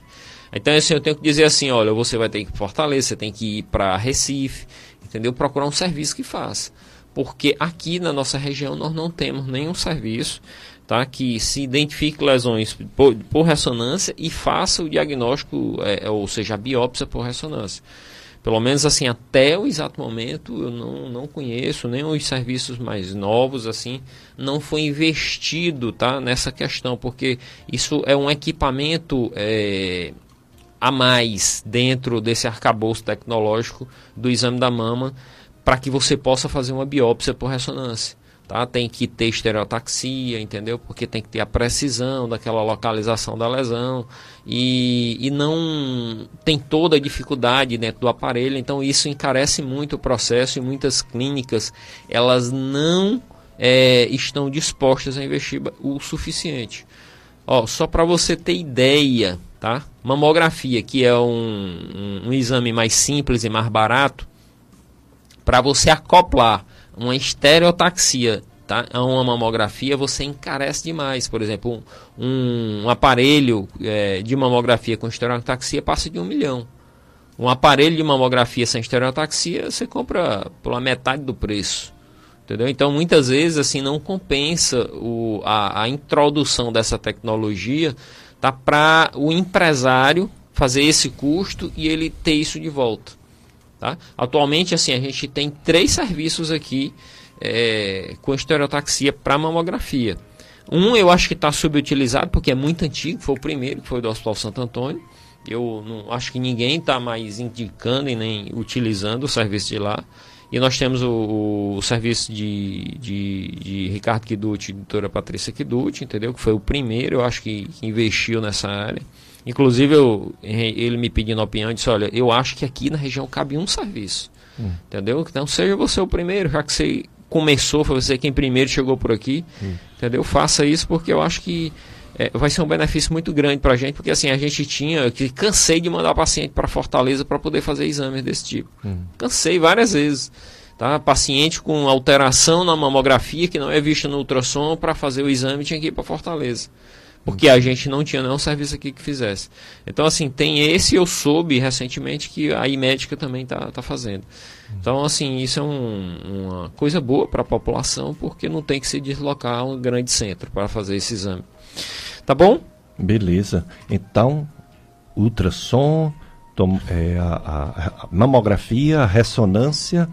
Então, assim, eu tenho que dizer assim, olha, você vai ter que ir para Fortaleza, você tem que ir para Recife, entendeu? Procurar um serviço que faça. Porque aqui na nossa região nós não temos nenhum serviço, tá, que se identifique lesões por ressonância e faça o diagnóstico, ou seja, a biópsia por ressonância. Pelo menos assim, até o exato momento, eu não conheço, nem os serviços mais novos, assim, não foi investido, tá, nessa questão, porque isso é um equipamento a mais dentro desse arcabouço tecnológico do exame da mama, para que você possa fazer uma biópsia por ressonância. Tá? Tem que ter estereotaxia, entendeu? Porque tem que ter a precisão daquela localização da lesão e não tem toda a dificuldade dentro do aparelho, então isso encarece muito o processo e muitas clínicas elas não estão dispostas a investir o suficiente. Ó, só para você ter ideia, tá? Mamografia, que é um exame mais simples e mais barato, para você acoplar uma estereotaxia, tá, a uma mamografia, você encarece demais. Por exemplo, um aparelho de mamografia com estereotaxia passa de 1 milhão. Um aparelho de mamografia sem estereotaxia você compra pela metade do preço. Entendeu? Então, muitas vezes, assim, não compensa a introdução dessa tecnologia, tá, para o empresário fazer esse custo e ele ter isso de volta. Tá? Atualmente, assim, a gente tem 3 serviços aqui com estereotaxia para mamografia. Um eu acho que está subutilizado porque é muito antigo, foi o primeiro, que foi do Hospital Santo Antônio. Eu não acho que ninguém está mais indicando e nem utilizando o serviço de lá. E nós temos o serviço de Ricardo Kiduti e doutora Patrícia Kiduti, entendeu? Que foi o primeiro, eu acho que investiu nessa área. Inclusive, ele me pedindo opinião, disse, olha, eu acho que aqui na região cabe um serviço, entendeu? Então, seja você o primeiro, já que você começou, foi você quem primeiro chegou por aqui, entendeu? Faça isso, porque eu acho que vai ser um benefício muito grande para a gente, porque assim, a gente cansei de mandar paciente para Fortaleza para poder fazer exames desse tipo. Cansei várias vezes. Tá? Paciente com alteração na mamografia que não é vista no ultrassom, para fazer o exame tinha que ir para Fortaleza. Porque a gente não tinha nenhum serviço aqui que fizesse. Então, assim, tem esse, eu soube recentemente que a iMédica também tá fazendo. Então, assim, isso é uma coisa boa para a população, porque não tem que se deslocar a um grande centro para fazer esse exame. Tá bom? Beleza. Então, ultrassom, a mamografia, a ressonância,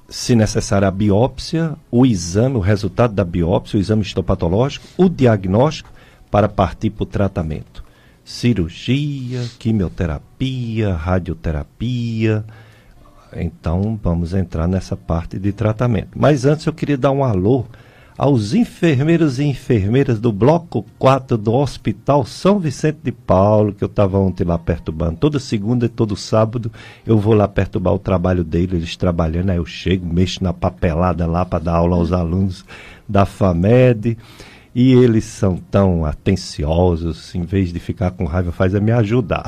se necessário a biópsia, o exame, o resultado da biópsia, o exame histopatológico, o diagnóstico, para partir para o tratamento. Cirurgia, quimioterapia, radioterapia. Então, vamos entrar nessa parte de tratamento. Mas antes eu queria dar um alô aos enfermeiros e enfermeiras do Bloco 4 do Hospital São Vicente de Paulo, que eu estava ontem lá perturbando. Toda segunda e todo sábado eu vou lá perturbar o trabalho deles, eles trabalhando, aí eu chego, mexo na papelada lá para dar aula aos alunos da FAMED. E eles são tão atenciosos, em vez de ficar com raiva, faz me ajudar.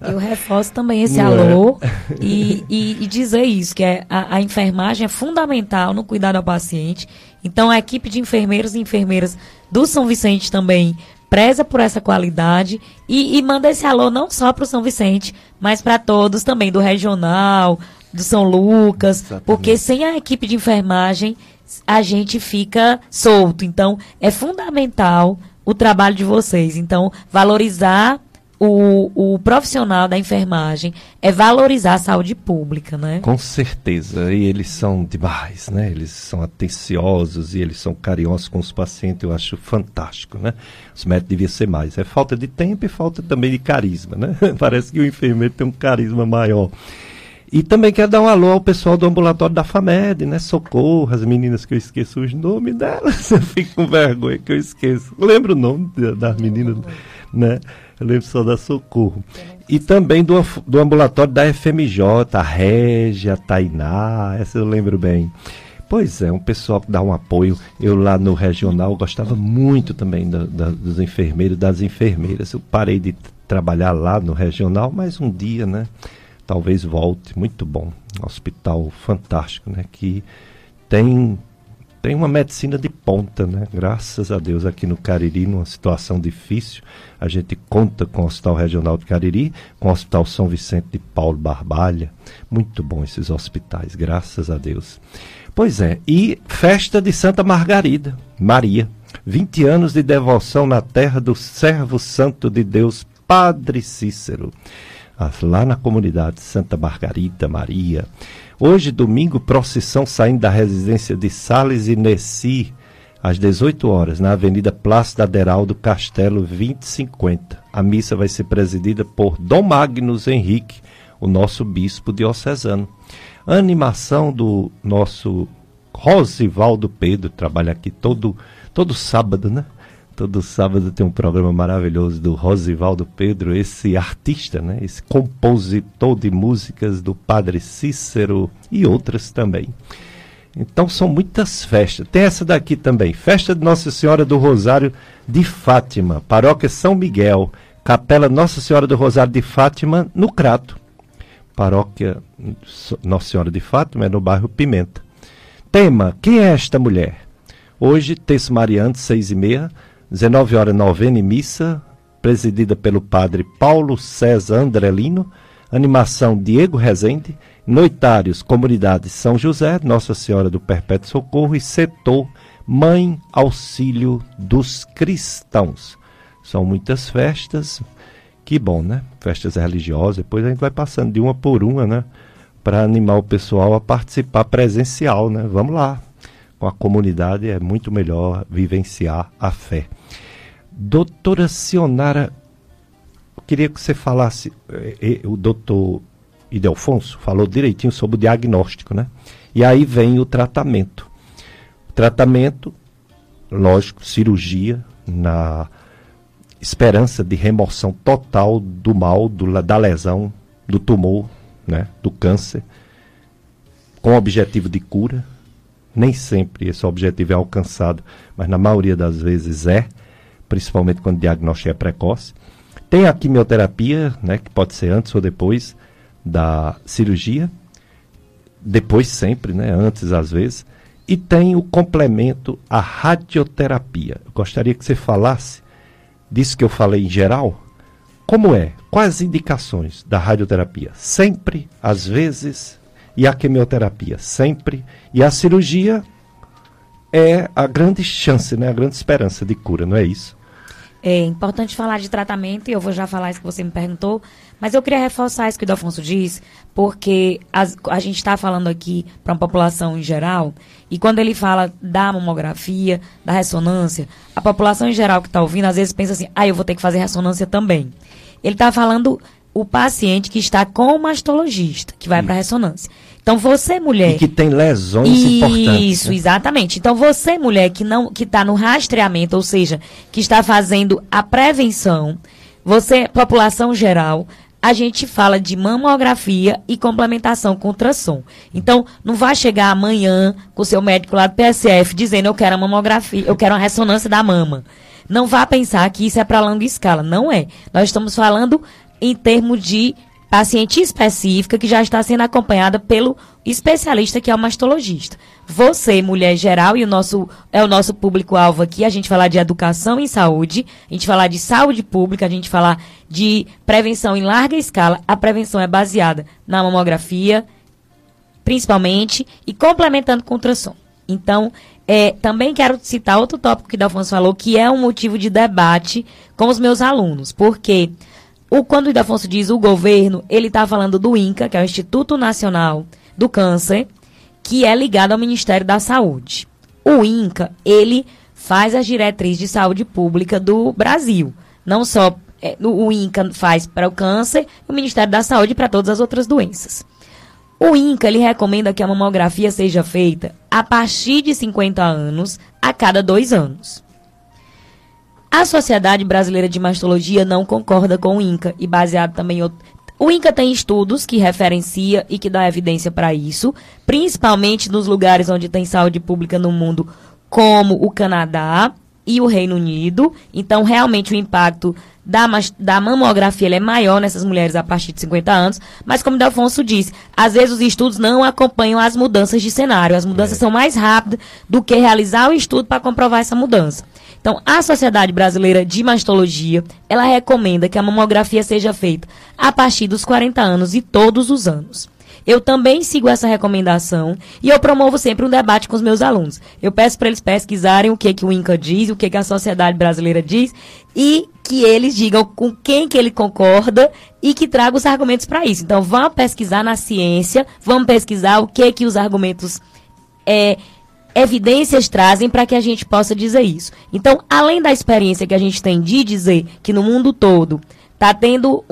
Eu reforço também esse alô e dizer isso, que a enfermagem é fundamental no cuidado ao paciente. Então a equipe de enfermeiros e enfermeiras do São Vicente também preza por essa qualidade e manda esse alô não só para o São Vicente, mas para todos também, do regional, do São Lucas, exatamente. Porque sem a equipe de enfermagem a gente fica solto. Então, é fundamental o trabalho de vocês. Então, valorizar o profissional da enfermagem é valorizar a saúde pública, né? Com certeza. E eles são demais, né? Eles são atenciosos e eles são carinhosos com os pacientes. Eu acho fantástico, né? Os médicos deviam ser mais. É falta de tempo e falta também de carisma, né? Parece que o enfermeiro tem um carisma maior. E também quero dar um alô ao pessoal do ambulatório da FAMED, né? Socorro, as meninas que eu esqueço os nomes delas. Eu fico com vergonha que eu esqueço. Lembro o nome das meninas, né? Eu lembro só da Socorro. E também do ambulatório da FMJ, a Régia, a Tainá, essa eu lembro bem. Pois é, um pessoal que dá um apoio. Eu lá no regional gostava muito também dos enfermeiros, das enfermeiras. Eu parei de trabalhar lá no regional, mas um dia, né? Talvez volte, muito bom, um hospital fantástico, né, que tem uma medicina de ponta, né, graças a Deus aqui no Cariri, numa situação difícil, a gente conta com o Hospital Regional de Cariri, com o Hospital São Vicente de Paulo Barbalha, muito bom esses hospitais, graças a Deus. Pois é, e festa de Santa Margarida, Maria, 20 anos de devoção na terra do servo santo de Deus, Padre Cícero, lá na comunidade Santa Margarida Maria. Hoje, domingo, procissão saindo da residência de Sales e Nessi, às 18 horas, na Avenida Plácido Aderaldo Castelo 2050. A missa vai ser presidida por Dom Magnus Henrique, o nosso bispo diocesano. A animação do nosso Rosivaldo Pedro, trabalha aqui todo sábado, né? Todo sábado tem um programa maravilhoso do Rosivaldo Pedro, esse artista, né? Esse compositor de músicas do Padre Cícero e outras também. Então são muitas festas. Tem essa daqui também, festa de Nossa Senhora do Rosário de Fátima, Paróquia São Miguel, Capela Nossa Senhora do Rosário de Fátima, no Crato. Paróquia Nossa Senhora de Fátima é no bairro Pimenta. Tema, quem é esta mulher? Hoje, terço mariano, 6h30, 19 horas, novena e missa, presidida pelo padre Paulo César Andrelino, animação Diego Rezende, noitários, comunidade São José, Nossa Senhora do Perpétuo Socorro e setor Mãe Auxílio dos Cristãos. São muitas festas, que bom, né? Festas religiosas, depois a gente vai passando de uma por uma, né? Para animar o pessoal a participar presencial, né? Vamos lá. Com a comunidade é muito melhor vivenciar a fé. Doutora Sionara, eu queria que você falasse, o doutor Ildefonso falou direitinho sobre o diagnóstico, né? E aí vem o tratamento. O tratamento, lógico, cirurgia, na esperança de remoção total do mal, da lesão, do tumor, né? Do câncer, com o objetivo de cura. Nem sempre esse objetivo é alcançado, mas na maioria das vezes é, principalmente quando o diagnóstico é precoce. Tem a quimioterapia, né, que pode ser antes ou depois da cirurgia, depois sempre, né, antes às vezes, e tem o complemento, a radioterapia. Eu gostaria que você falasse disso que eu falei em geral. Como é? Quais as indicações da radioterapia? Sempre, às vezes, e a quimioterapia? Sempre, e a cirurgia é a grande chance, né, a grande esperança de cura, não é isso? É importante falar de tratamento, e eu vou já falar isso que você me perguntou, mas eu queria reforçar isso que o Ildefonso diz, porque a gente está falando aqui para uma população em geral, e quando ele fala da mamografia, da ressonância, a população em geral que está ouvindo, às vezes pensa assim, eu vou ter que fazer ressonância também. Ele está falando o paciente que está com o mastologista, que vai para a ressonância. Então, você, mulher... E que tem lesões importantes. Isso, né? Exatamente. Então, você, mulher, que está no rastreamento, ou seja, que está fazendo a prevenção, você, população geral, a gente fala de mamografia e complementação com ultrassom. Então, não vai chegar amanhã com o seu médico lá do PSF dizendo eu quero a mamografia, eu quero uma ressonância da mama. Não vá pensar que isso é para longa escala. Não é. Nós estamos falando em termos de paciente específica que já está sendo acompanhada pelo especialista que é o mastologista. Você, mulher geral, e o nosso público-alvo aqui, a gente falar de educação em saúde, a gente falar de saúde pública, a gente falar de prevenção em larga escala. A prevenção é baseada na mamografia, principalmente, e complementando com ultrassom. Então, também quero citar outro tópico que o Ildefonso falou, que é um motivo de debate com os meus alunos, porque quando o Ildefonso diz o governo, ele está falando do INCA, que é o Instituto Nacional do Câncer, que é ligado ao Ministério da Saúde. O INCA, ele faz as diretrizes de saúde pública do Brasil. Não só o INCA faz para o câncer, o Ministério da Saúde para todas as outras doenças. O INCA, ele recomenda que a mamografia seja feita a partir de 50 anos, a cada 2 anos. A Sociedade Brasileira de Mastologia não concorda com o INCA e baseado também em outro... O INCA tem estudos que referencia e que dá evidência para isso, principalmente nos lugares onde tem saúde pública no mundo, como o Canadá e o Reino Unido. Então, realmente, o impacto da mamografia ele é maior nessas mulheres a partir de 50 anos. Mas, como o Ildefonso disse, às vezes os estudos não acompanham as mudanças de cenário. As mudanças são mais rápidas do que realizar o estudo para comprovar essa mudança. Então, a Sociedade Brasileira de Mastologia, ela recomenda que a mamografia seja feita a partir dos 40 anos e todos os anos. Eu também sigo essa recomendação e eu promovo sempre um debate com os meus alunos. Eu peço para eles pesquisarem o que o INCA diz, o que a Sociedade Brasileira diz e que eles digam com quem que ele concorda e que traga os argumentos para isso. Então, vamos pesquisar na ciência, vamos pesquisar o que os argumentos evidências trazem para que a gente possa dizer isso. Então, além da experiência que a gente tem de dizer que no mundo todo está tendo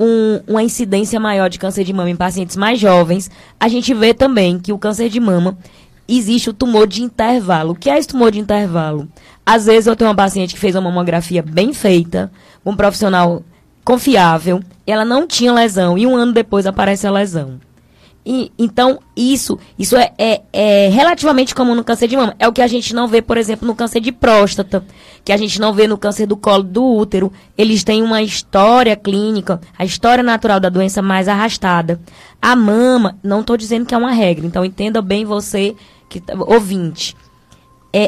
uma incidência maior de câncer de mama em pacientes mais jovens, a gente vê também que o câncer de mama existe o tumor de intervalo. O que é esse tumor de intervalo? Às vezes eu tenho uma paciente que fez uma mamografia bem feita, um profissional confiável, ela não tinha lesão e 1 ano depois aparece a lesão. Então, isso é relativamente comum no câncer de mama. É o que a gente não vê, por exemplo, no câncer de próstata, que a gente não vê no câncer do colo do útero. Eles têm uma história clínica, a história natural da doença mais arrastada. A mama, não estou dizendo que é uma regra, então entenda bem você, ouvinte.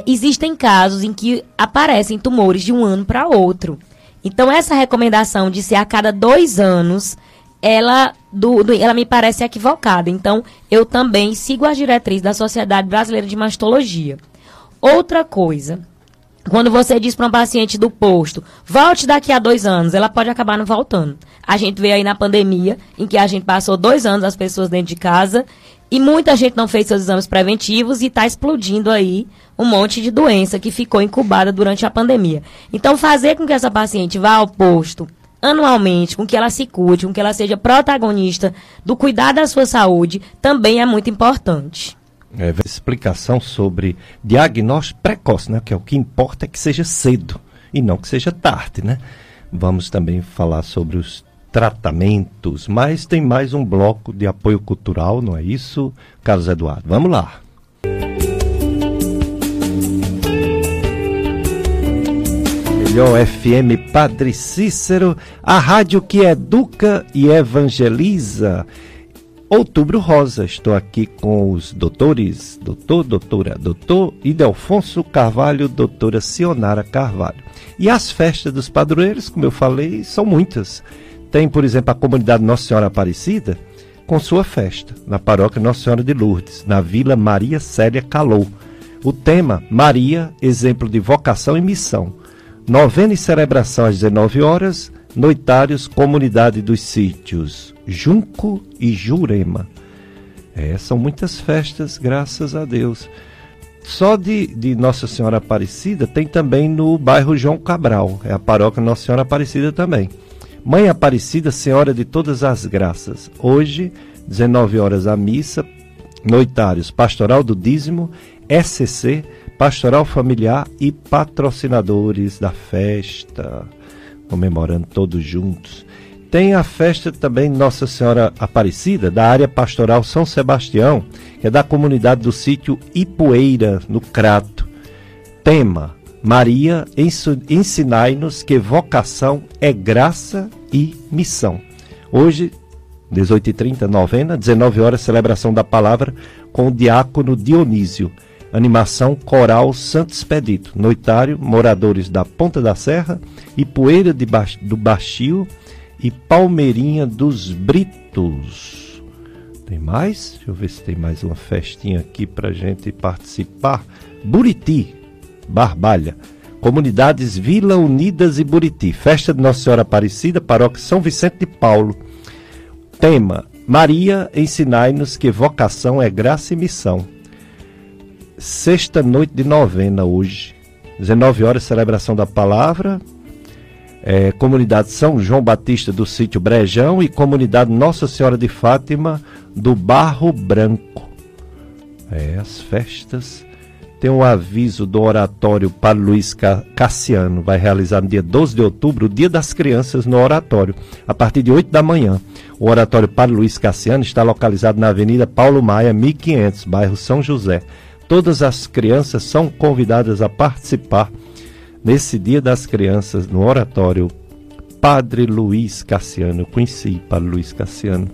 Existem casos em que aparecem tumores de um ano para outro. Então, essa recomendação de ser a cada 2 anos... ela me parece equivocada. Então, eu também sigo as diretrizes da Sociedade Brasileira de Mastologia. Outra coisa, quando você diz para um paciente do posto, volte daqui a 2 anos, ela pode acabar não voltando. A gente veio aí na pandemia, em que a gente passou 2 anos as pessoas dentro de casa, e muita gente não fez seus exames preventivos e está explodindo aí um monte de doença que ficou incubada durante a pandemia. Então, fazer com que essa paciente vá ao posto anualmente, com que ela se cuide, com que ela seja protagonista do cuidado da sua saúde, também é muito importante. Explicação sobre diagnóstico precoce, né? Que é o que importa é que seja cedo e não que seja tarde, né? Vamos também falar sobre os tratamentos, mas tem mais um bloco de apoio cultural, não é isso, Carlos Eduardo? Vamos lá. melhor FM Padre Cícero, a rádio que educa e evangeliza. Outubro Rosa, estou aqui com os doutores, doutor Idelfonso Carvalho, doutora Sionara Carvalho. E as festas dos padroeiros, como eu falei, são muitas. Tem, por exemplo, a comunidade Nossa Senhora Aparecida, com sua festa, na paróquia Nossa Senhora de Lourdes, na Vila Maria Célia Calou. O tema, Maria, exemplo de vocação e missão. Novena e celebração às 19 horas, noitários, comunidade dos sítios Junco e Jurema. São muitas festas, graças a Deus. Só de Nossa Senhora Aparecida tem também no bairro João Cabral, é a paróquia Nossa Senhora Aparecida também. Mãe Aparecida, Senhora de Todas as Graças. Hoje, 19 horas a missa, noitários, Pastoral do Dízimo, SCC, Pastoral Familiar e patrocinadores da festa, comemorando todos juntos. Tem a festa também Nossa Senhora Aparecida, da área pastoral São Sebastião, que é da comunidade do sítio Ipueira, no Crato. Tema, Maria, ensinai-nos que vocação é graça e missão. Hoje, 18h30, novena, 19 horas, celebração da palavra com o diácono Dionísio. Animação Coral Santo Expedito. Noitário, moradores da Ponta da Serra, Ipueira do Baixio e Palmeirinha dos Britos. Tem mais? Deixa eu ver se tem mais uma festinha aqui pra gente participar. Buriti, Barbalha. Comunidades Vila Unidas e Buriti. Festa de Nossa Senhora Aparecida, paróquia São Vicente de Paulo. Tema, Maria, ensinai-nos que vocação é graça e missão. Sexta noite de novena hoje, 19 horas, celebração da palavra, comunidade São João Batista do sítio Brejão e comunidade Nossa Senhora de Fátima do Barro Branco. As festas. Tem um aviso do oratório Padre Luiz Cassiano, vai realizar no dia 12 de outubro, o Dia das Crianças no oratório, a partir de 8 da manhã. O oratório Padre Luiz Cassiano está localizado na Avenida Paulo Maia, 1500, bairro São José. Todas as crianças são convidadas a participar nesse Dia das Crianças no oratório Padre Luiz Cassiano. Eu conheci Padre Luiz Cassiano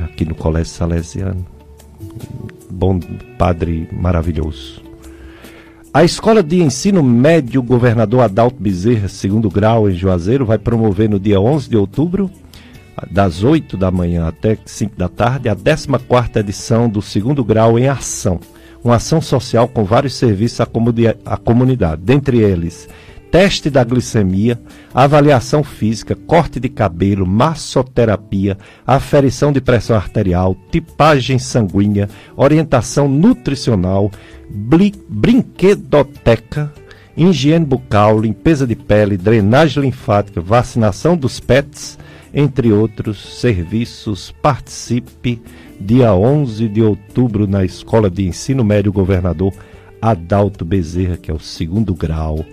aqui no Colégio Salesiano. Bom padre maravilhoso. A Escola de Ensino Médio Governador Adalto Bezerra, 2º grau em Juazeiro, vai promover no dia 11 de outubro, das 8 da manhã até 5 da tarde, a 14ª edição do 2º grau em ação. Uma ação social com vários serviços à comunidade, dentre eles teste da glicemia, avaliação física, corte de cabelo, massoterapia, aferição de pressão arterial, tipagem sanguínea, orientação nutricional, brinquedoteca, higiene bucal, limpeza de pele, drenagem linfática, vacinação dos pets, entre outros serviços. Participe dia 11 de outubro na Escola de Ensino Médio Governador Adalto Bezerra, que é o 2º grau.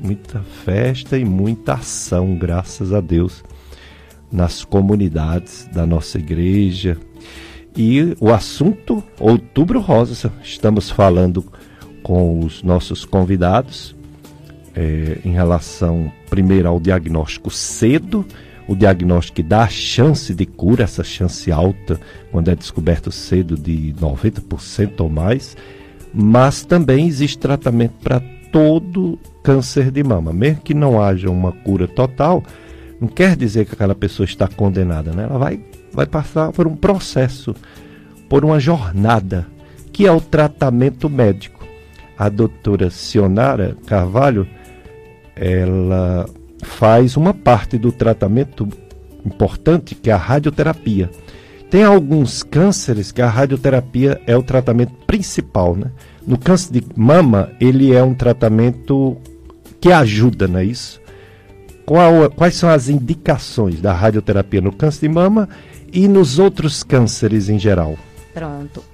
Muita festa e muita ação, graças a Deus, nas comunidades da nossa igreja. E o assunto, Outubro Rosa, estamos falando com os nossos convidados em relação, primeiro, ao diagnóstico cedo, o diagnóstico que dá a chance de cura, essa chance alta, quando é descoberto cedo, de 90% ou mais, mas também existe tratamento para todo câncer de mama. Mesmo que não haja uma cura total, não quer dizer que aquela pessoa está condenada, né? Ela vai passar por um processo, por uma jornada, que é o tratamento médico. A doutora Sionara Carvalho, ela faz uma parte do tratamento importante, que é a radioterapia. Tem alguns cânceres que a radioterapia é o tratamento principal, né? No câncer de mama, ele é um tratamento que ajuda, não é isso? Quais são as indicações da radioterapia no câncer de mama e nos outros cânceres em geral? Pronto.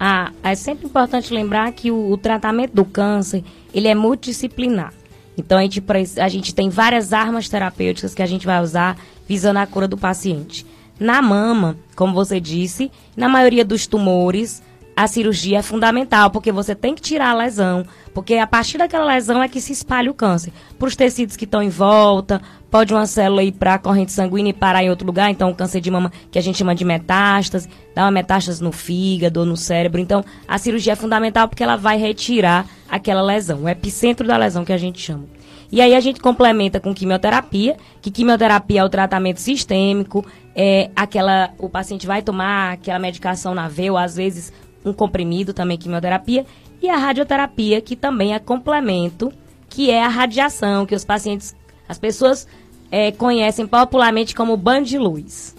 É sempre importante lembrar que o tratamento do câncer, ele é multidisciplinar. Então, a gente tem várias armas terapêuticas que a gente vai usar visando a cura do paciente. Na mama, como você disse, na maioria dos tumores, a cirurgia é fundamental, porque você tem que tirar a lesão, porque a partir daquela lesão é que se espalha o câncer. Para os tecidos que estão em volta, pode uma célula ir para a corrente sanguínea e parar em outro lugar, então o câncer de mama, que a gente chama de metástase, dá uma metástase no fígado ou no cérebro. Então, a cirurgia é fundamental porque ela vai retirar aquela lesão, o epicentro da lesão que a gente chama. E aí a gente complementa com quimioterapia, que quimioterapia é o tratamento sistêmico, o paciente vai tomar aquela medicação na veia, ou às vezes um comprimido também, quimioterapia, e a radioterapia, que também é complemento, que é a radiação, que as pessoas conhecem popularmente como banho de luz.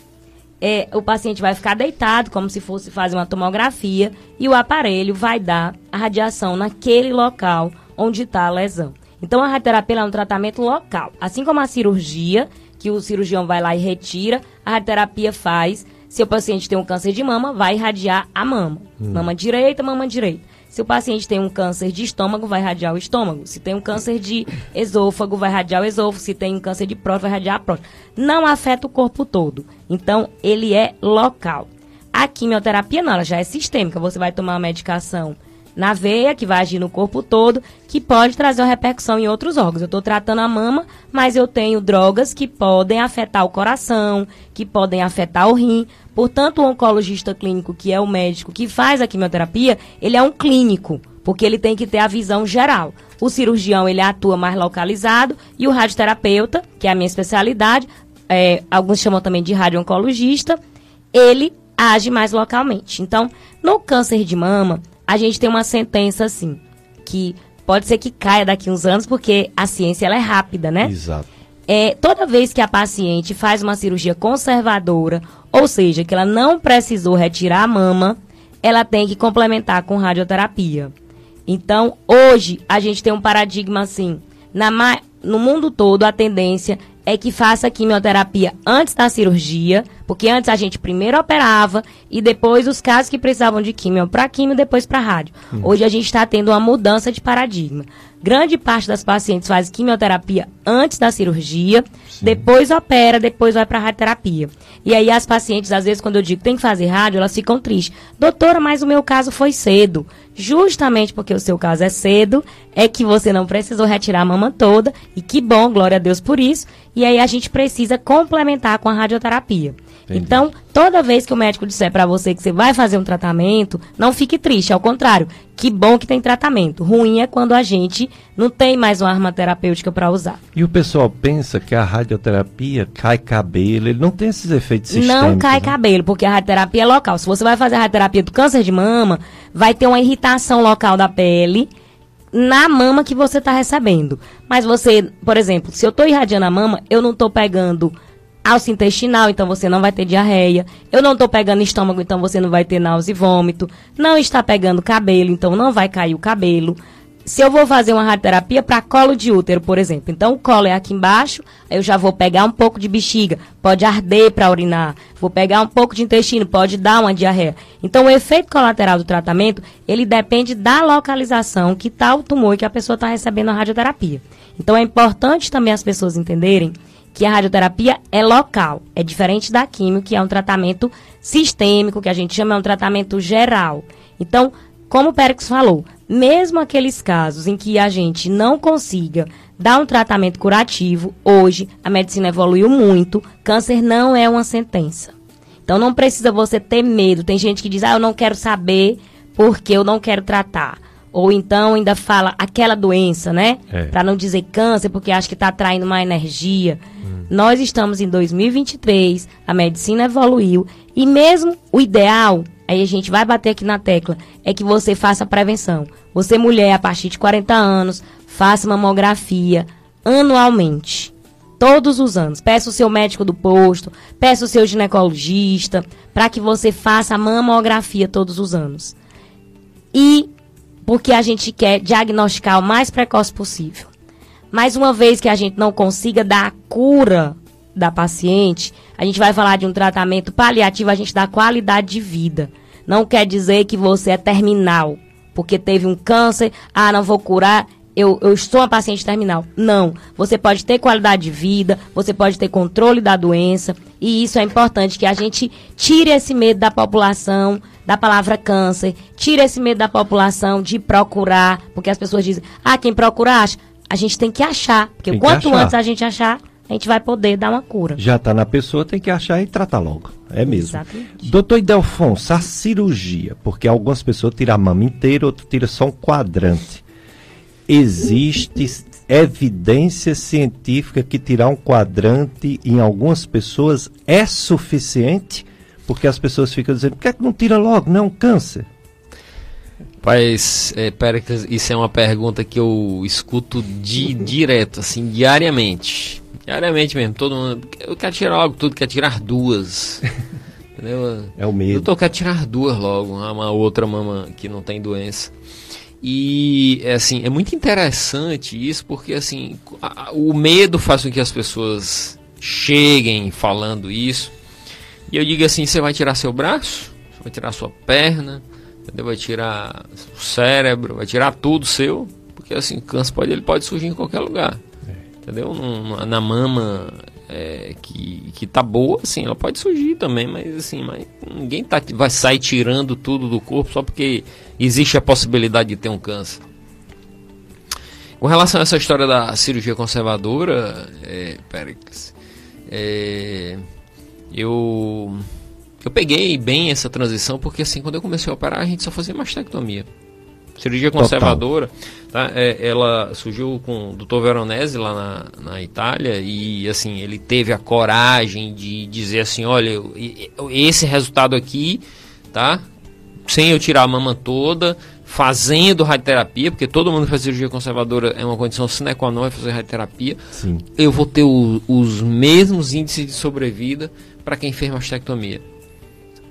O paciente vai ficar deitado, como se fosse fazer uma tomografia, e o aparelho vai dar a radiação naquele local onde está a lesão. Então, a radioterapia é um tratamento local. Assim como a cirurgia, que o cirurgião vai lá e retira, a radioterapia faz, se o paciente tem um câncer de mama, vai irradiar a mama. Mama direita, mama direita. Se o paciente tem um câncer de estômago, vai irradiar o estômago. Se tem um câncer de esôfago, vai irradiar o esôfago. Se tem um câncer de próstata, vai irradiar a próstata. Não afeta o corpo todo. Então, ele é local. A quimioterapia não, ela já é sistêmica. Você vai tomar uma medicação na veia, que vai agir no corpo todo, que pode trazer uma repercussão em outros órgãos. Eu estou tratando a mama, mas eu tenho drogas que podem afetar o coração, que podem afetar o rim. Portanto, o oncologista clínico, que é o médico que faz a quimioterapia, ele é um clínico, porque ele tem que ter a visão geral. O cirurgião, ele atua mais localizado, e o radioterapeuta, que é a minha especialidade, alguns chamam também de radio-oncologista, ele age mais localmente. Então, no câncer de mama, a gente tem uma sentença, assim, que pode ser que caia daqui uns anos, porque a ciência ela é rápida, né? Exato. Toda vez que a paciente faz uma cirurgia conservadora, ou seja, que ela não precisou retirar a mama, ela tem que complementar com radioterapia. Então, hoje, a gente tem um paradigma, assim, no mundo todo, a tendência é que faça quimioterapia antes da cirurgia, porque antes a gente primeiro operava e depois os casos que precisavam de quimio para quimio, depois para rádio. Hoje a gente está tendo uma mudança de paradigma. Grande parte das pacientes faz quimioterapia antes da cirurgia, depois opera, depois vai para radioterapia. E aí as pacientes, às vezes, quando eu digo que tem que fazer rádio, elas ficam tristes. Doutora, mas o meu caso foi cedo. Justamente porque o seu caso é cedo, é que você não precisou retirar a mama toda, e que bom, glória a Deus por isso. E aí a gente precisa complementar com a radioterapia. Entendi. Então, toda vez que o médico disser para você que você vai fazer um tratamento, não fique triste, ao contrário, que bom que tem tratamento. Ruim é quando a gente não tem mais uma arma terapêutica para usar. E o pessoal pensa que a radioterapia cai cabelo, ele não tem esses efeitos sistêmicos. Não cai né? cabelo, porque a radioterapia é local. Se você vai fazer a radioterapia do câncer de mama, vai ter uma irritação local da pele na mama que você está recebendo. Mas você, por exemplo, se eu estou irradiando a mama, eu não estou pegando alça intestinal, então você não vai ter diarreia. Eu não estou pegando estômago, então você não vai ter náusea e vômito. Não está pegando cabelo, então não vai cair o cabelo. Se eu vou fazer uma radioterapia para colo de útero, por exemplo, então o colo é aqui embaixo, eu já vou pegar um pouco de bexiga, pode arder para urinar. Vou pegar um pouco de intestino, pode dar uma diarreia. Então o efeito colateral do tratamento, ele depende da localização que está o tumor e que a pessoa está recebendo a radioterapia. Então é importante também as pessoas entenderem que a radioterapia é local, é diferente da quimio, que é um tratamento sistêmico, que a gente chama de um tratamento geral. Então, como o Péricles falou, mesmo aqueles casos em que a gente não consiga dar um tratamento curativo, hoje a medicina evoluiu muito, câncer não é uma sentença. Então não precisa você ter medo. Tem gente que diz, eu não quero saber porque eu não quero tratar. Ou então ainda fala aquela doença, né? Para não dizer câncer, porque acha que está atraindo uma energia. Nós estamos em 2023, a medicina evoluiu, e mesmo o ideal, aí a gente vai bater aqui na tecla, é que você faça prevenção. Você, mulher, a partir de 40 anos, faça mamografia anualmente. Todos os anos. Peça o seu médico do posto, peça o seu ginecologista, para que você faça a mamografia todos os anos. E porque a gente quer diagnosticar o mais precoce possível. Mas uma vez que a gente não consiga dar a cura da paciente, a gente vai falar de um tratamento paliativo, a gente dá qualidade de vida. Não quer dizer que você é terminal, porque teve um câncer, não vou curar. eu estou uma paciente terminal. Não. Você pode ter qualidade de vida, você pode ter controle da doença, e isso é importante, que a gente tire esse medo da população, da palavra câncer, tire esse medo da população de procurar, porque as pessoas dizem, quem procura acha. A gente tem que achar, porque quanto antes a gente achar, a gente vai poder dar uma cura. Já está na pessoa, tem que achar e tratar logo. É mesmo. Exatamente. Doutor Idelfonso, a cirurgia, porque algumas pessoas tiram a mama inteira, outras tiram só um quadrante. Existe evidência científica que tirar um quadrante em algumas pessoas é suficiente? Porque as pessoas ficam dizendo, por que não tira logo? Não é um câncer. Mas, Péricles, isso é uma pergunta que eu escuto direto, assim, diariamente. Diariamente mesmo, todo mundo. Eu quero tirar logo tudo, quero tirar duas. Entendeu? É o medo. Eu quero tirar duas logo, uma outra mama que não tem doença. E, assim, é muito interessante isso, porque, assim, o medo faz com que as pessoas cheguem falando isso. E eu digo assim, você vai tirar seu braço, você vai tirar sua perna, entendeu? Vai tirar o cérebro, vai tirar tudo seu, porque, assim, câncer ele pode surgir em qualquer lugar. Entendeu? Na mama que tá boa, assim, ela pode surgir também, mas assim, ninguém vai sair tirando tudo do corpo só porque existe a possibilidade de ter um câncer. Com relação a essa história da cirurgia conservadora, Péricles, eu peguei bem essa transição, porque assim, quando eu comecei a operar, a gente só fazia mastectomia. Cirurgia conservadora, tá? Ela surgiu com o Dr. Veronese lá na Itália, e assim, ele teve a coragem de dizer assim, olha, esse resultado aqui, tá? Sem eu tirar a mama toda, fazendo radioterapia, porque todo mundo que faz cirurgia conservadora é uma condição sine qua non, é fazer radioterapia. Sim. Eu vou ter os mesmos índices de sobrevida para quem fez mastectomia.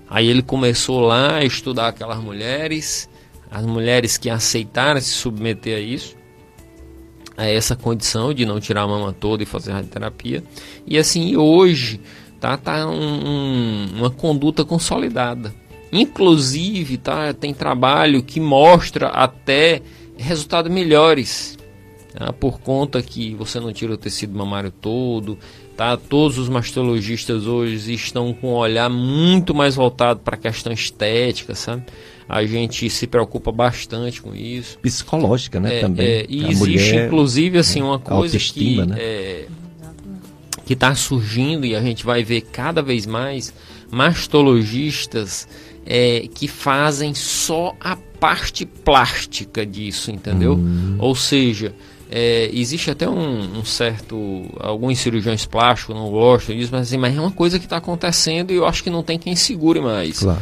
Aí ele começou lá a estudar aquelas mulheres, as mulheres que aceitaram se submeter a isso, a essa condição de não tirar a mama toda e fazer radioterapia. E assim, hoje tá uma conduta consolidada. Inclusive, tem trabalho que mostra até resultados melhores, tá? Por conta que você não tira o tecido mamário todo, tá? Todos os mastologistas hoje estão com um olhar muito mais voltado para a questão estética, sabe? A gente se preocupa bastante com isso. Psicológica, né? Também. E existe, mulher, inclusive, assim, uma coisa autoestima, que né? Que está surgindo, e a gente vai ver cada vez mais mastologistas que fazem só a parte plástica disso, entendeu? Ou seja, existe até alguns cirurgiões plásticos não gostam disso, mas é uma coisa que está acontecendo e eu acho que não tem quem segure mais. Claro.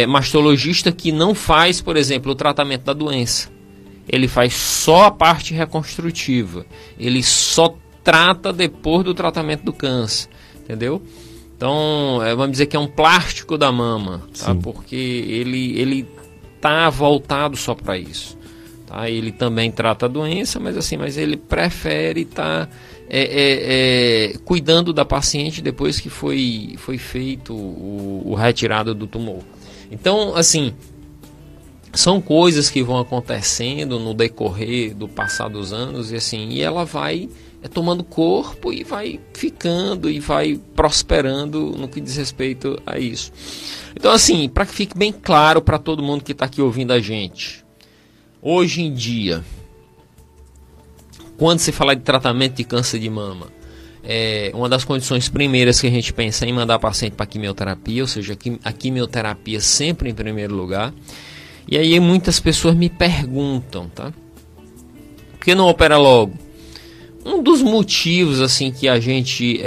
Mastologista que não faz, por exemplo, o tratamento da doença. Ele faz só a parte reconstrutiva. Ele só trata depois do tratamento do câncer, entendeu? Então, vamos dizer que é um plástico da mama, tá? Porque ele tá voltado só para isso, tá? Ele também trata a doença, mas ele prefere estar cuidando da paciente depois que foi feito o retirado do tumor. Então, assim, são coisas que vão acontecendo no decorrer do passar dos anos, e assim, e ela vai tomando corpo e vai ficando e vai prosperando no que diz respeito a isso. Então, assim, para que fique bem claro para todo mundo que está aqui ouvindo a gente, hoje em dia, quando se fala de tratamento de câncer de mama, uma das condições primeiras que a gente pensa é em mandar a paciente para quimioterapia, ou seja, a quimioterapia sempre em primeiro lugar. E aí muitas pessoas me perguntam, tá? Por que não opera logo? Um dos motivos assim que a gente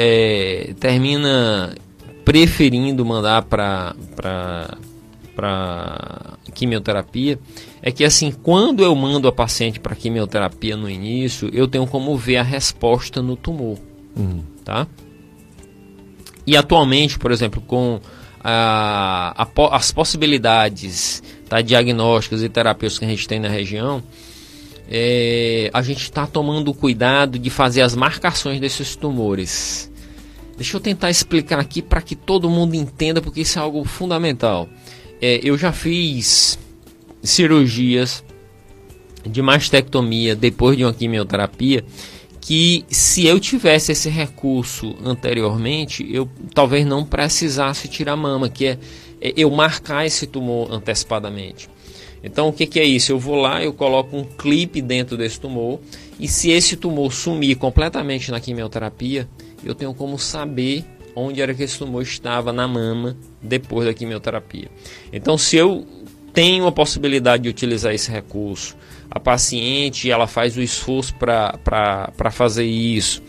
termina preferindo mandar para quimioterapia é que, assim, quando eu mando a paciente para quimioterapia no início, eu tenho como ver a resposta no tumor, tá? E atualmente, por exemplo, com as possibilidades, tá, diagnósticas e terapêuticas que a gente tem na região, a gente está tomando cuidado de fazer as marcações desses tumores. Deixa eu tentar explicar aqui para que todo mundo entenda, porque isso é algo fundamental. Eu já fiz cirurgias de mastectomia depois de uma quimioterapia, que se eu tivesse esse recurso anteriormente, eu talvez não precisasse tirar a mama, que é eu marcar esse tumor antecipadamente. Então o que é isso? Eu vou lá, eu coloco um clipe dentro desse tumor, e se esse tumor sumir completamente na quimioterapia, eu tenho como saber onde era que esse tumor estava na mama depois da quimioterapia. Então se eu tenho a possibilidade de utilizar esse recurso, a paciente ela faz o esforço para fazer isso,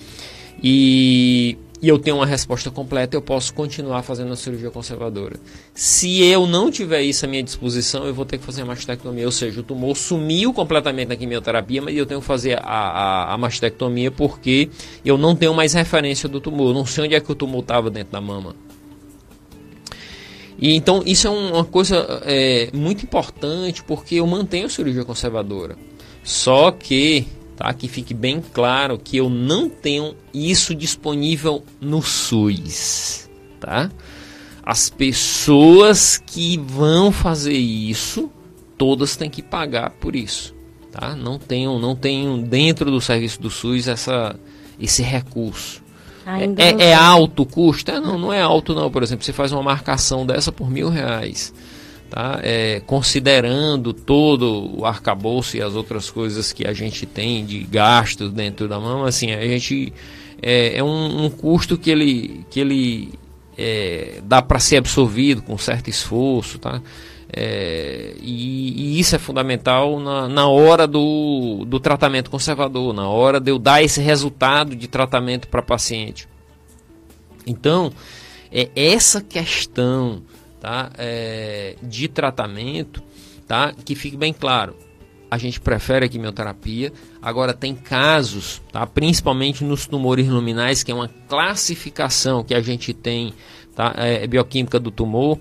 e eu tenho uma resposta completa, eu posso continuar fazendo a cirurgia conservadora. Se eu não tiver isso à minha disposição, eu vou ter que fazer a mastectomia, ou seja, o tumor sumiu completamente na quimioterapia, mas eu tenho que fazer a mastectomia porque eu não tenho mais referência do tumor, eu não sei onde é que o tumor estava dentro da mama. E então isso é uma coisa muito importante, porque eu mantenho a cirurgia conservadora. Só que, tá, que fique bem claro que eu não tenho isso disponível no SUS. Tá? As pessoas que vão fazer isso, todas têm que pagar por isso. Tá? Não tenho dentro do serviço do SUS esse recurso. É alto o custo? Não é alto não. Por exemplo, você faz uma marcação dessa por R$1.000, tá? Considerando todo o arcabouço e as outras coisas que a gente tem de gastos dentro da mama, assim, a gente é um custo que ele dá para ser absorvido com certo esforço, tá? E isso é fundamental na hora do tratamento conservador, na hora de eu dar esse resultado de tratamento para paciente. Então, essa questão, tá, de tratamento, tá, que fique bem claro, a gente prefere a quimioterapia. Agora tem casos, tá, principalmente nos tumores luminais, que é uma classificação que a gente tem, tá, bioquímica do tumor.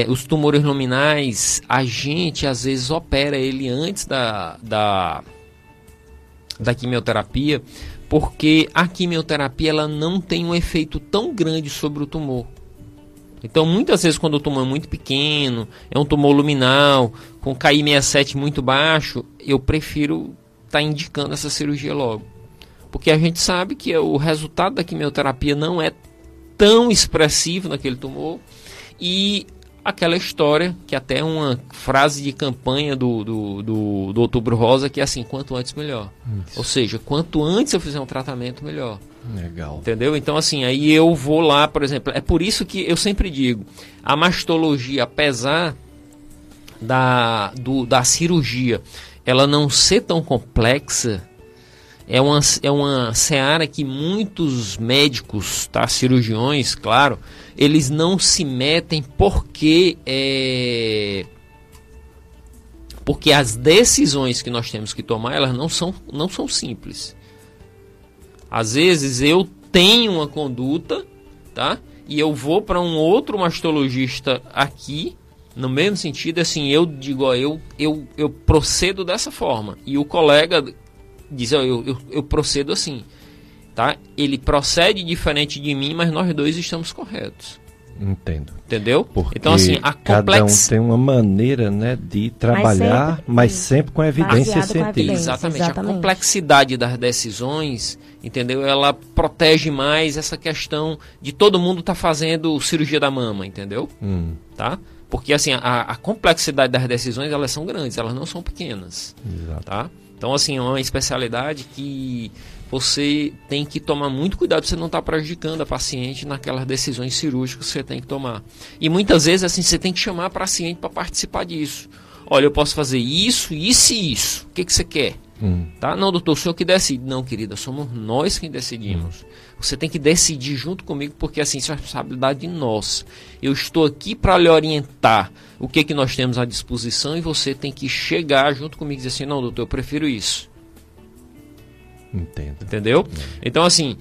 Os tumores luminais, a gente às vezes opera ele antes da quimioterapia, porque a quimioterapia ela não tem um efeito tão grande sobre o tumor. Então muitas vezes quando o tumor é muito pequeno, é um tumor luminal, com Ki-67 muito baixo, eu prefiro estar indicando essa cirurgia logo. Porque a gente sabe que o resultado da quimioterapia não é tão expressivo naquele tumor, e aquela história, que até é uma frase de campanha do Outubro Rosa, que é assim, quanto antes melhor. Isso. Ou seja, quanto antes eu fizer um tratamento, melhor. Legal. Entendeu? Então assim, aí eu vou lá, por exemplo, é por isso que eu sempre digo, a mastologia, apesar da cirurgia, ela não ser tão complexa, é uma seara que muitos médicos, tá, cirurgiões, claro, eles não se metem porque as decisões que nós temos que tomar, elas não são simples. Às vezes eu tenho uma conduta, tá, e eu vou para um outro mastologista aqui, no mesmo sentido, assim, eu digo, ó, eu procedo dessa forma, e o colega diz, ó, eu procedo assim, tá? Ele procede diferente de mim, mas nós dois estamos corretos. Entendo. Entendeu? Porque então, assim, cada um tem uma maneira, né, de trabalhar, mas sempre com evidência científica. Exatamente. A complexidade das decisões, entendeu? Ela protege mais essa questão de todo mundo estar fazendo cirurgia da mama, entendeu? Tá? Porque, assim, a complexidade das decisões, elas são grandes, elas não são pequenas. Exato. Tá? Então, assim, é uma especialidade que você tem que tomar muito cuidado para você não estar prejudicando a paciente naquelas decisões cirúrgicas que você tem que tomar. E muitas vezes, assim, você tem que chamar a paciente para participar disso. Olha, eu posso fazer isso, isso e isso. O que você quer? Tá? Não, doutor, o senhor que decide. Não, querida, somos nós quem decidimos. Você tem que decidir junto comigo, porque assim, isso é responsabilidade nossa. Eu estou aqui para lhe orientar o que nós temos à disposição, e você tem que chegar junto comigo e dizer assim, não, doutor, eu prefiro isso. Entendo. Entendeu? Então, assim,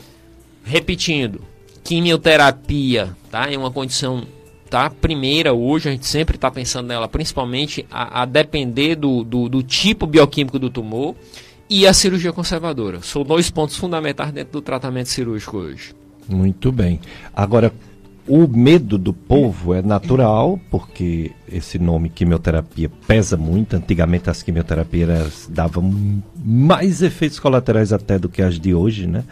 repetindo, quimioterapia, tá? É uma condição, tá? Primeira hoje, a gente sempre está pensando nela, principalmente a depender do tipo bioquímico do tumor, e a cirurgia conservadora. São dois pontos fundamentais dentro do tratamento cirúrgico hoje. Muito bem. Agora, O medo do povo é natural, porque esse nome quimioterapia pesa muito. Antigamente as quimioterapias davam mais efeitos colaterais até do que as de hoje, né?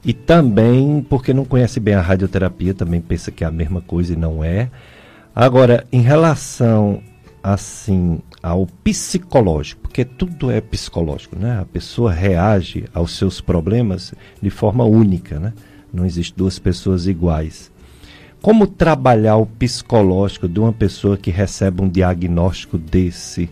E também porque não conhece bem a radioterapia, também pensa que é a mesma coisa e não é. Agora, em relação, assim, ao psicológico, porque tudo é psicológico, né? A pessoa reage aos seus problemas de forma única, né? Não existe duas pessoas iguais. Como trabalhar o psicológico de uma pessoa que recebe um diagnóstico desse,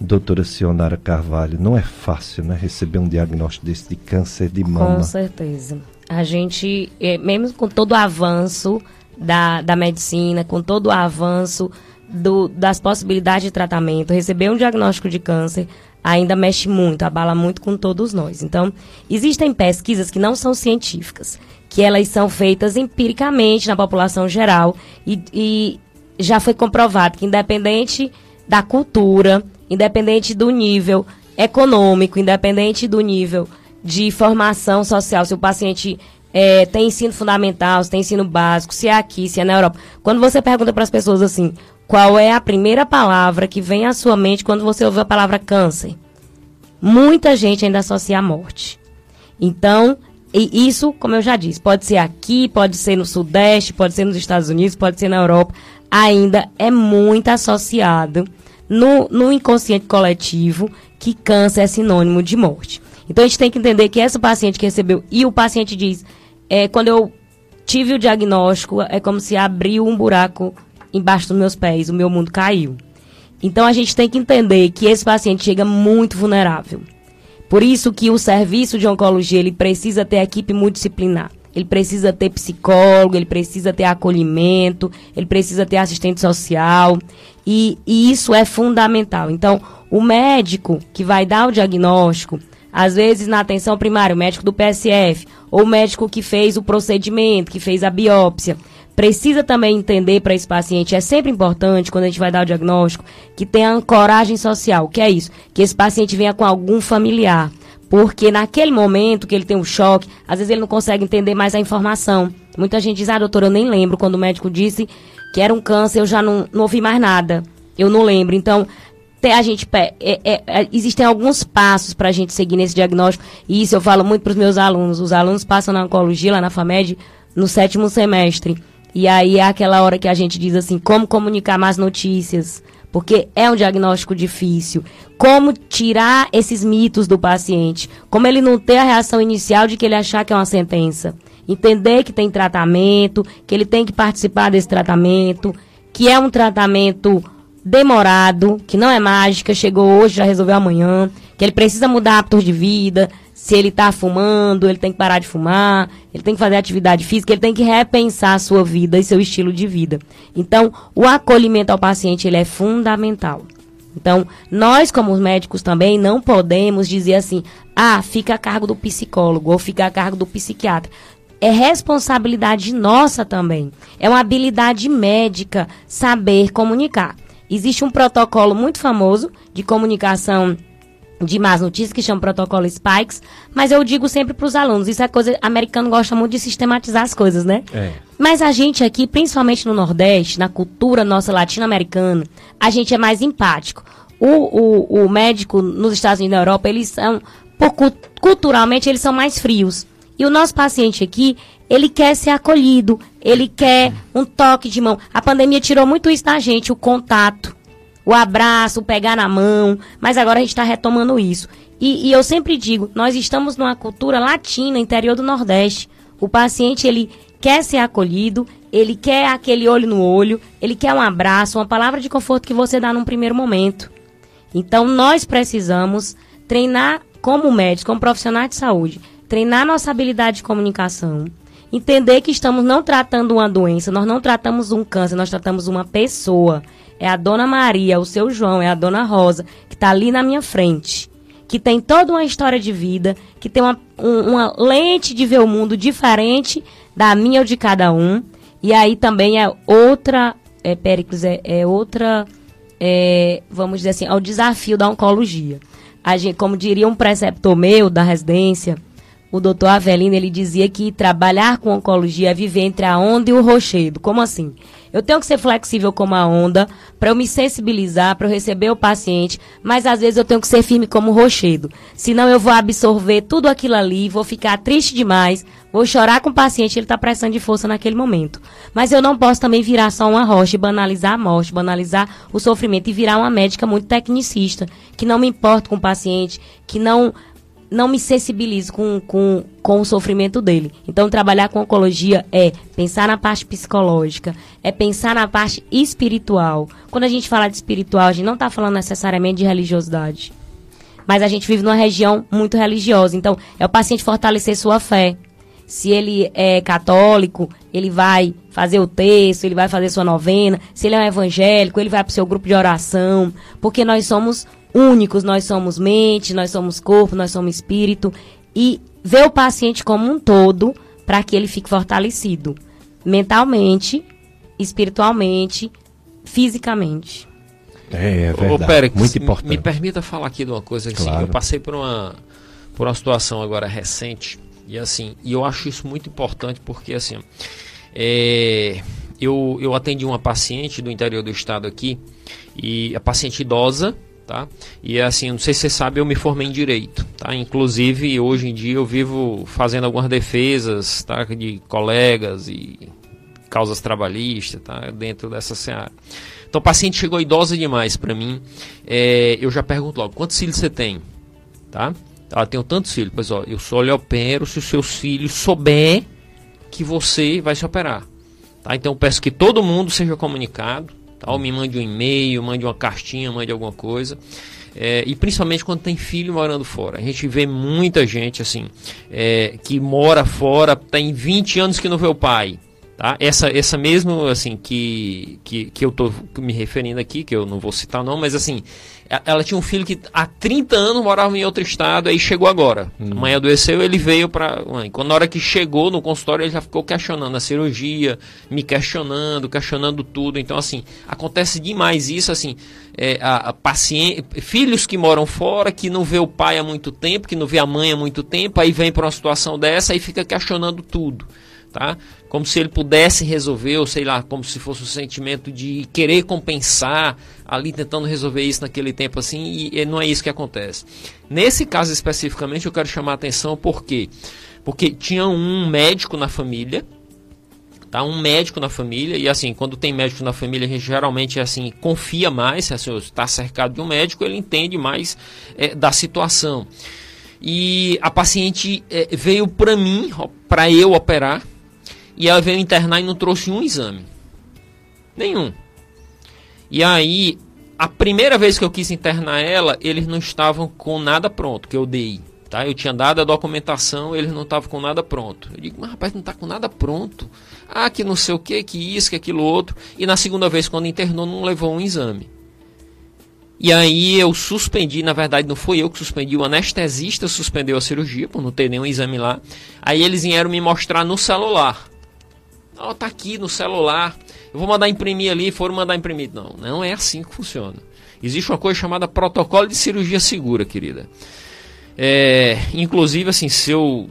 doutora Sionara Carvalho? Não é fácil, né? Receber um diagnóstico desse de câncer de mama. Com certeza. A gente, mesmo com todo o avanço da medicina, com todo o avanço das possibilidades de tratamento, receber um diagnóstico de câncer ainda mexe muito, abala muito com todos nós. Então, existem pesquisas que não são científicas, que elas são feitas empiricamente na população geral e já foi comprovado que, independente da cultura, independente do nível econômico, independente do nível de formação social, se o paciente tem ensino fundamental, se tem ensino básico, se é aqui, se é na Europa. Quando você pergunta para as pessoas assim, qual é a primeira palavra que vem à sua mente quando você ouve a palavra câncer? Muita gente ainda associa a morte. Então, e isso, como eu já disse, pode ser aqui, pode ser no Sudeste, pode ser nos Estados Unidos, pode ser na Europa, ainda é muito associado no inconsciente coletivo que câncer é sinônimo de morte. Então, a gente tem que entender que essa paciente que recebeu, e o paciente diz, quando eu tive o diagnóstico, é como se abriu um buraco embaixo dos meus pés, o meu mundo caiu. Então, a gente tem que entender que esse paciente chega muito vulnerável. Por isso que o serviço de oncologia, ele precisa ter equipe multidisciplinar. Ele precisa ter psicólogo, ele precisa ter acolhimento, ele precisa ter assistente social. E isso é fundamental. Então, o médico que vai dar o diagnóstico, às vezes na atenção primária, o médico do PSF, ou o médico que fez o procedimento, que fez a biópsia, precisa também entender para esse paciente, é sempre importante, quando a gente vai dar o diagnóstico, que tenha ancoragem social. O que é isso? Que esse paciente venha com algum familiar. Porque naquele momento que ele tem um choque, às vezes ele não consegue entender mais a informação. Muita gente diz, doutora, eu nem lembro. Quando o médico disse que era um câncer, eu já não ouvi mais nada. Eu não lembro. Então, existem alguns passos para a gente seguir nesse diagnóstico. E isso eu falo muito para os meus alunos. Os alunos passam na oncologia, lá na FAMED, no 7º semestre. E aí é aquela hora que a gente diz assim, como comunicar mais notícias, porque é um diagnóstico difícil. Como tirar esses mitos do paciente, como ele não ter a reação inicial de que ele achar que é uma sentença. Entender que tem tratamento, que ele tem que participar desse tratamento, que é um tratamento demorado, que não é mágica, chegou hoje, já resolveu amanhã, que ele precisa mudar hábitos de vida. Se ele está fumando, ele tem que parar de fumar, ele tem que fazer atividade física, ele tem que repensar a sua vida e seu estilo de vida. Então, o acolhimento ao paciente, ele é fundamental. Então, nós como médicos também não podemos dizer assim, fica a cargo do psicólogo ou fica a cargo do psiquiatra. É responsabilidade nossa também. É uma habilidade médica saber comunicar. Existe um protocolo muito famoso de comunicação de más notícias, que chama protocolo Spikes, mas eu digo sempre para os alunos, isso é coisa, americano gosta muito de sistematizar as coisas, né? Mas a gente aqui, principalmente no Nordeste, na cultura nossa latino-americana, a gente é mais empático. O médico nos Estados Unidos e na Europa, eles são, culturalmente, eles são mais frios. E o nosso paciente aqui, ele quer ser acolhido, ele quer um toque de mão. A pandemia tirou muito isso da gente, o contato, o abraço, o pegar na mão, mas agora a gente está retomando isso. E eu sempre digo, nós estamos numa cultura latina, interior do Nordeste. O paciente, ele quer ser acolhido, ele quer aquele olho no olho, ele quer um abraço, uma palavra de conforto que você dá num primeiro momento. Então, nós precisamos treinar como médicos, como profissionais de saúde, treinar nossa habilidade de comunicação, entender que estamos não tratando uma doença, nós não tratamos um câncer, nós tratamos uma pessoa. É a Dona Maria, o seu João, é a Dona Rosa, que está ali na minha frente, que tem toda uma história de vida, que tem uma lente de ver o mundo diferente da minha ou de cada um. E aí também é outra, Péricles, vamos dizer assim, é o desafio da oncologia. A gente, como diria um preceptor meu da residência, o doutor Avelino, ele dizia que trabalhar com oncologia é viver entre a onda e o rochedo. Como assim? Eu tenho que ser flexível como a onda, para eu me sensibilizar, para eu receber o paciente, mas às vezes eu tenho que ser firme como o rochedo. Senão eu vou absorver tudo aquilo ali, vou ficar triste demais, vou chorar com o paciente, ele está precisando de força naquele momento. Mas eu não posso também virar só uma rocha e banalizar a morte, banalizar o sofrimento e virar uma médica muito tecnicista, que não me importa com o paciente, que não me sensibilizo com o sofrimento dele. Então, trabalhar com oncologia é pensar na parte psicológica, é pensar na parte espiritual. Quando a gente fala de espiritual, a gente não está falando necessariamente de religiosidade. Mas a gente vive numa região muito religiosa. Então, é o paciente fortalecer sua fé. Se ele é católico, ele vai fazer o texto, ele vai fazer sua novena. Se ele é um evangélico, ele vai para o seu grupo de oração. Porque nós somos únicos, nós somos mente, nós somos corpo, nós somos espírito, e ver o paciente como um todo para que ele fique fortalecido mentalmente, espiritualmente, fisicamente. É verdade. Ô, Péricles, muito importante. Me permita falar aqui de uma coisa assim, Claro. eu passei por uma situação agora recente e eu acho isso muito importante porque assim, eu atendi uma paciente do interior do estado aqui, e a paciente idosa, tá? E assim, não sei se você sabe, eu me formei em Direito, tá? Inclusive, hoje em dia eu vivo fazendo algumas defesas, tá? De colegas e causas trabalhistas, tá? Dentro dessa seara. Então, a paciente chegou idosa demais para mim, eu já pergunto logo, quantos filhos você tem? Tá? Ela tem tantos filhos, pois ó, eu só lhe opero se os seus filhos souber que você vai se operar, tá? Então, eu peço que todo mundo seja comunicado, ou me mande um e-mail, mande uma cartinha, mande alguma coisa. E principalmente quando tem filho morando fora. A gente vê muita gente assim, que mora fora, tem 20 anos que não vê o pai. Tá? Essa mesmo assim, que eu estou me referindo aqui, que eu não vou citar não, mas assim, ela tinha um filho que há 30 anos morava em outro estado, aí chegou agora. A mãe adoeceu, ele veio para... Quando na hora que chegou no consultório, ele já ficou questionando a cirurgia, me questionando tudo. Então assim, acontece demais isso, assim, filhos que moram fora, que não vê o pai há muito tempo, que não vê a mãe há muito tempo, aí vem para uma situação dessa e fica questionando tudo. Tá? Como se ele pudesse resolver, ou sei lá, como se fosse o sentimento de querer compensar, ali tentando resolver isso naquele tempo assim, e não é isso que acontece. Nesse caso especificamente eu quero chamar a atenção porque tinha um médico na família, tá? Um médico na família, e assim, quando tem médico na família, a gente geralmente assim, confia mais, se assim, está cercado de um médico, ele entende mais da situação. E a paciente veio para mim, para eu operar, e ela veio internar e não trouxe um exame. Nenhum. E aí, a primeira vez que eu quis internar ela, eles não estavam com nada pronto, que eu dei. Tá? Eu tinha dado a documentação, eles não estavam com nada pronto. Eu digo, mas rapaz, não está com nada pronto. Ah, que não sei o que isso, que aquilo outro. E na segunda vez, quando internou, não levou um exame. E aí eu suspendi, na verdade não foi eu que suspendi, o anestesista suspendeu a cirurgia, por não ter nenhum exame lá. Aí eles vieram me mostrar no celular. Ó, tá aqui no celular, eu vou mandar imprimir ali, foram mandar imprimir. Não é assim que funciona. Existe uma coisa chamada protocolo de cirurgia segura, querida. Inclusive, assim, seu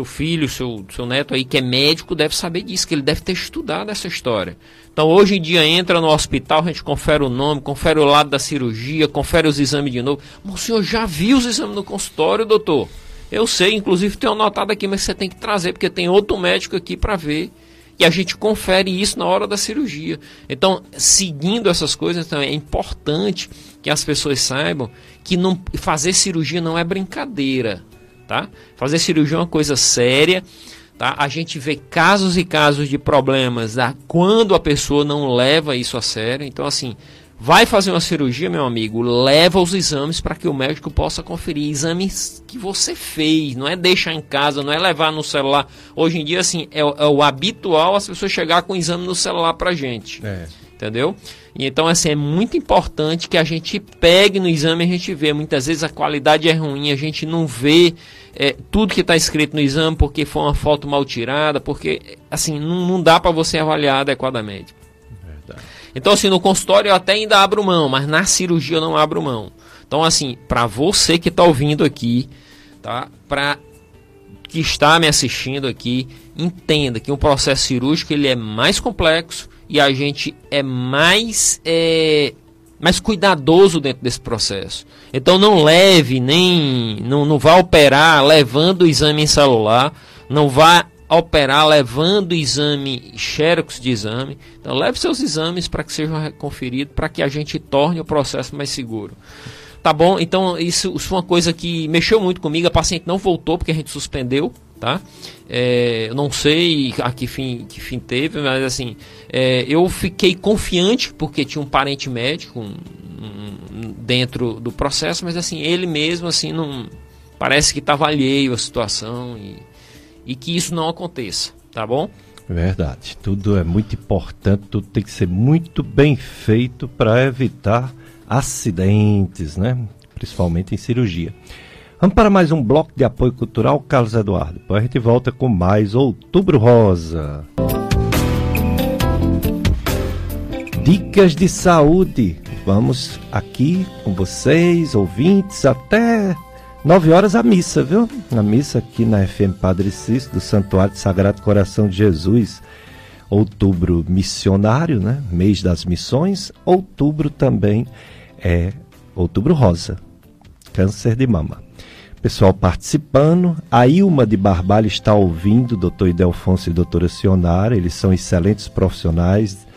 filho, seu neto aí que é médico deve saber disso, que ele deve ter estudado essa história. Então, hoje em dia, entra no hospital, a gente confere o nome, confere o lado da cirurgia, confere os exames de novo. Mas o senhor já viu os exames no consultório, doutor? Eu sei, inclusive tenho anotado aqui, mas você tem que trazer, porque tem outro médico aqui para ver. E a gente confere isso na hora da cirurgia. Então, seguindo essas coisas, então, é importante que as pessoas saibam que fazer cirurgia não é brincadeira. Tá? Fazer cirurgia é uma coisa séria. Tá? A gente vê casos e casos de problemas quando a pessoa não leva isso a sério. Então, assim, vai fazer uma cirurgia, meu amigo, leva os exames para que o médico possa conferir. Exames que você fez, não é deixar em casa, não é levar no celular. Hoje em dia, assim, é o habitual as pessoas chegar com o exame no celular para a gente. Entendeu? E então, assim, é muito importante que a gente pegue no exame e a gente vê. Muitas vezes a qualidade é ruim, a gente não vê tudo que está escrito no exame porque foi uma foto mal tirada, porque, assim, não dá para você avaliar adequadamente. Verdade. Então, assim, no consultório eu até ainda abro mão, mas na cirurgia eu não abro mão. Então, assim, para você que está ouvindo aqui, tá? Para que está me assistindo aqui entenda que um processo cirúrgico ele é mais complexo e a gente é mais cuidadoso dentro desse processo. Então não leve, não vá operar levando o exame em celular, não vá operar levando o exame, xerox de exame. Então leve seus exames para que sejam conferidos, para que a gente torne o processo mais seguro. Tá bom? Então isso foi uma coisa que mexeu muito comigo. A paciente não voltou porque a gente suspendeu, tá? Eu não sei a que fim teve, mas assim, eu fiquei confiante porque tinha um parente médico dentro do processo, mas assim, ele mesmo assim não parece que estava alheio à situação e que isso não aconteça, tá bom? Verdade, tudo é muito importante, tudo tem que ser muito bem feito para evitar acidentes, né? Principalmente em cirurgia. Vamos para mais um bloco de apoio cultural, Carlos Eduardo. Depois a gente volta com mais Outubro Rosa. Dicas de saúde. Vamos aqui com vocês, ouvintes, até 9 horas a missa, viu? A missa aqui na FM Padre Cícero, do Santuário Sagrado Coração de Jesus. Outubro missionário, né? Mês das missões. Outubro também é Outubro Rosa, câncer de mama. Pessoal participando, a Ilma de Barbalho está ouvindo, Dr. Idelfonso e doutora Sionara, eles são excelentes profissionais,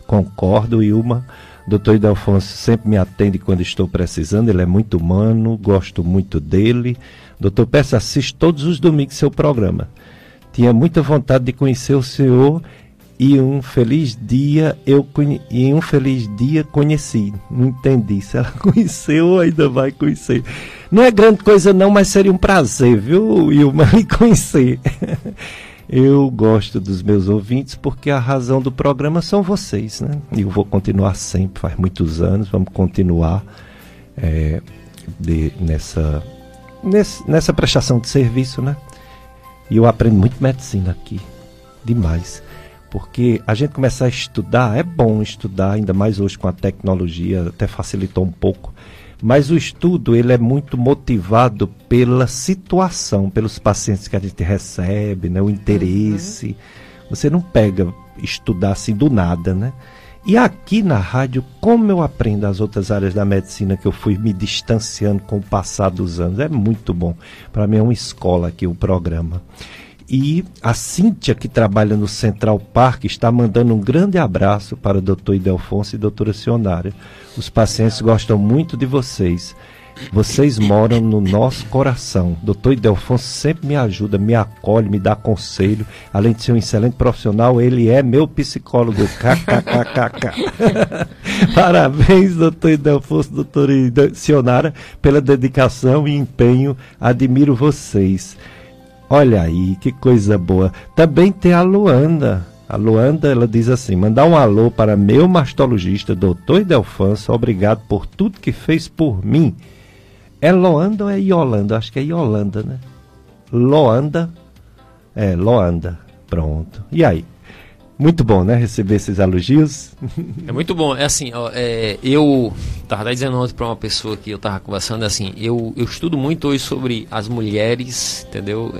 concordo, Ilma. Dr. Idelfonso sempre me atende quando estou precisando, ele é muito humano, gosto muito dele. Doutor Peça, assisto todos os domingos seu programa. Tinha muita vontade de conhecer o senhor e um feliz dia conheci. Não entendi se ela conheceu ou ainda vai conhecer. Não é grande coisa não, mas seria um prazer, viu, Ilma, me conhecer. Eu gosto dos meus ouvintes porque a razão do programa são vocês, né? E eu vou continuar sempre, faz muitos anos, vamos continuar nessa prestação de serviço, né? E eu aprendo muito medicina aqui, demais. Porque a gente começar a estudar, é bom estudar, ainda mais hoje com a tecnologia, até facilitou um pouco. Mas o estudo, ele é muito motivado pela situação, pelos pacientes que a gente recebe, né? O interesse. Uhum. Você não pega estudar assim do nada, né? E aqui na rádio, como eu aprendo as outras áreas da medicina que eu fui me distanciando com o passar dos anos, é muito bom. Para mim é uma escola aqui o programa. E a Cíntia, que trabalha no Central Park, está mandando um grande abraço para o Dr. Idelfonso e doutora Sionara. Os pacientes gostam muito de vocês. Vocês moram no nosso coração. Dr. Idelfonso sempre me ajuda, me acolhe, me dá conselho. Além de ser um excelente profissional, ele é meu psicólogo. KKKKK. Parabéns, Dr. Idelfonso, doutora Sionara, pela dedicação e empenho. Admiro vocês. Olha aí, que coisa boa. Também tem a Luanda. A Luanda, ela diz assim: mandar um alô para meu mastologista, Dr. Idelfonso, obrigado por tudo que fez por mim. É Loanda ou é Iolanda? Acho que é Iolanda, né? Loanda. É, Loanda. Pronto. E aí? Muito bom, né? Receber esses elogios. É muito bom. É assim, ó, eu estava dizendo ontem para uma pessoa que eu estava conversando, assim, eu estudo muito hoje sobre as mulheres, entendeu?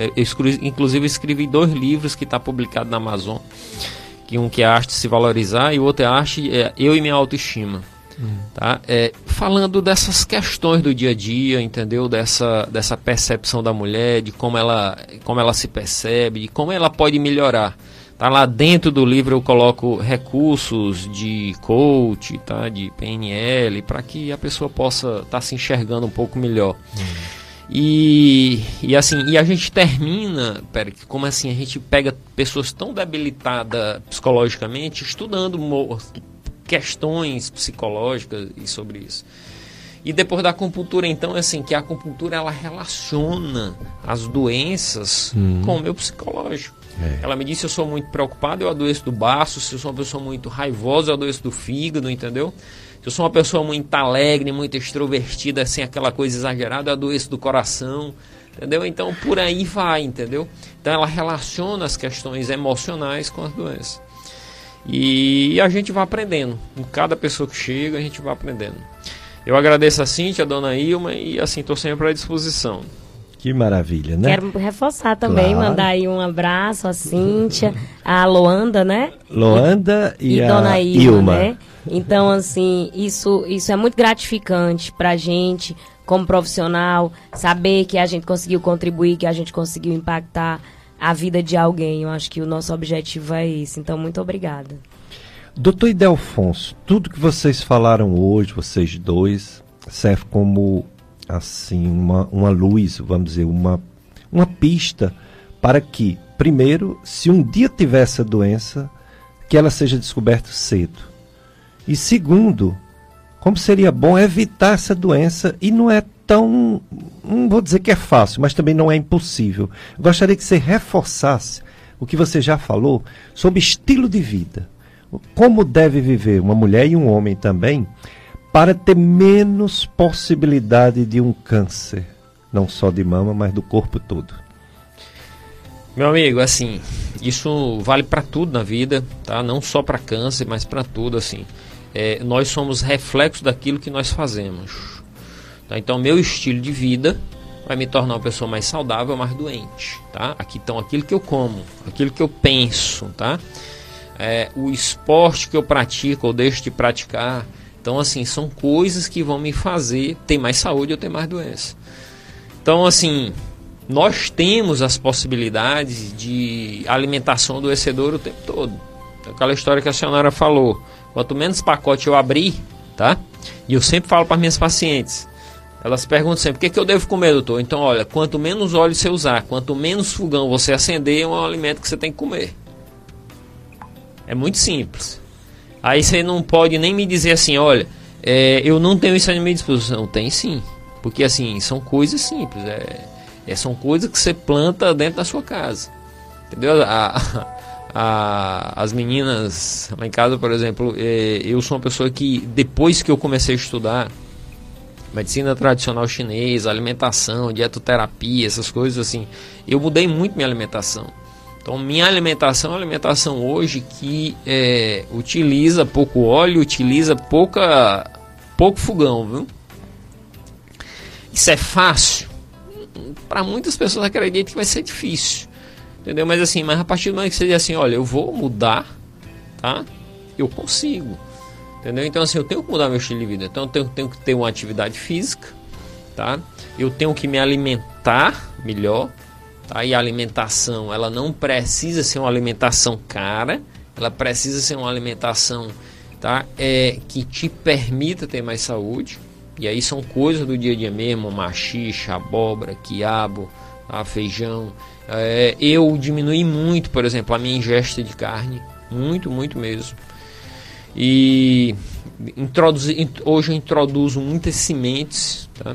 Inclusive escrevi 2 livros que estão publicados na Amazon, que um que é a arte de se valorizar e o outro é a arte eu e minha autoestima. Tá? Falando dessas questões do dia a dia, entendeu? Dessa percepção da mulher, de como ela se percebe, de como ela pode melhorar. Tá? Lá dentro do livro eu coloco recursos de coach, tá? De PNL, para que a pessoa possa estar se enxergando um pouco melhor. E a gente termina, como assim, a gente pega pessoas tão debilitadas psicologicamente, estudando questões psicológicas e sobre isso. E depois da acupuntura, então, é assim, que a acupuntura ela relaciona as doenças com o meu psicológico. Ela me disse: eu sou muito preocupado, eu adoeço do baço. Se eu sou uma pessoa muito raivosa, eu adoeço do fígado, entendeu? Se eu sou uma pessoa muito alegre, muito extrovertida, assim, aquela coisa exagerada, eu adoeço do coração, entendeu? Então, por aí vai, entendeu? Então, ela relaciona as questões emocionais com as doenças. E a gente vai aprendendo. Com cada pessoa que chega, a gente vai aprendendo. Eu agradeço a Cíntia, a dona Ilma, e assim, estou sempre à disposição. Que maravilha, né? Quero reforçar também, Claro. mandar aí um abraço a Cíntia, a Loanda, né? Loanda e a Dona Ilma, Ilma. né? Então, assim, isso é muito gratificante pra gente, como profissional, saber que a gente conseguiu contribuir, que a gente conseguiu impactar a vida de alguém. Eu acho que o nosso objetivo é esse. Então, muito obrigada. Doutor Idelfonso, tudo que vocês falaram hoje, vocês dois, serve como, assim, uma luz, vamos dizer, uma pista para que, primeiro, se um dia tiver essa doença, que ela seja descoberta cedo. E segundo, como seria bom evitar essa doença, e não é tão, não vou dizer que é fácil, mas também não é impossível. Eu gostaria que você reforçasse o que você já falou sobre estilo de vida. Como deve viver uma mulher e um homem também, para ter menos possibilidade de um câncer, não só de mama, mas do corpo todo. Meu amigo, assim, isso vale para tudo na vida, tá? Não só para câncer, mas para tudo, assim. Nós somos reflexos daquilo que nós fazemos. Tá? Então, meu estilo de vida vai me tornar uma pessoa mais saudável, mais doente, tá? Aqui estão aquilo que eu como, aquilo que eu penso, tá? O esporte que eu pratico ou deixo de praticar. Então, assim, são coisas que vão me fazer ter mais saúde ou ter mais doença. Então, assim, nós temos as possibilidades de alimentação adoecedora o tempo todo. Aquela história que a senhora falou. Quanto menos pacote eu abrir, tá? E eu sempre falo para minhas pacientes. Elas perguntam sempre, o que eu devo comer, doutor? Então, olha, quanto menos óleo você usar, quanto menos fogão você acender, é um alimento que você tem que comer. É muito simples. Aí você não pode nem me dizer assim, olha, eu não tenho isso à minha disposição. Tem sim. Porque assim, são coisas simples. São coisas que você planta dentro da sua casa. Entendeu? As meninas lá em casa, por exemplo, eu sou uma pessoa que, depois que eu comecei a estudar medicina tradicional chinesa, alimentação, dietoterapia, essas coisas assim, eu mudei muito minha alimentação. Então, minha alimentação é uma alimentação hoje que utiliza pouco óleo, utiliza pouco fogão, viu? Isso é fácil? Para muitas pessoas acreditam que vai ser difícil, entendeu? Mas assim, a partir do momento que você diz assim, olha, eu vou mudar, tá? Eu consigo, entendeu? Então assim, eu tenho que mudar meu estilo de vida. Então eu tenho que ter uma atividade física, tá? Eu tenho que me alimentar melhor. Tá? E a alimentação, ela não precisa ser uma alimentação cara, ela precisa ser uma alimentação, tá? Que te permita ter mais saúde. E aí são coisas do dia a dia mesmo, maxixa, abóbora, quiabo, tá? Feijão. Eu diminui muito, por exemplo, a minha ingesta de carne, muito, muito mesmo. E hoje eu introduzo muitas sementes, tá?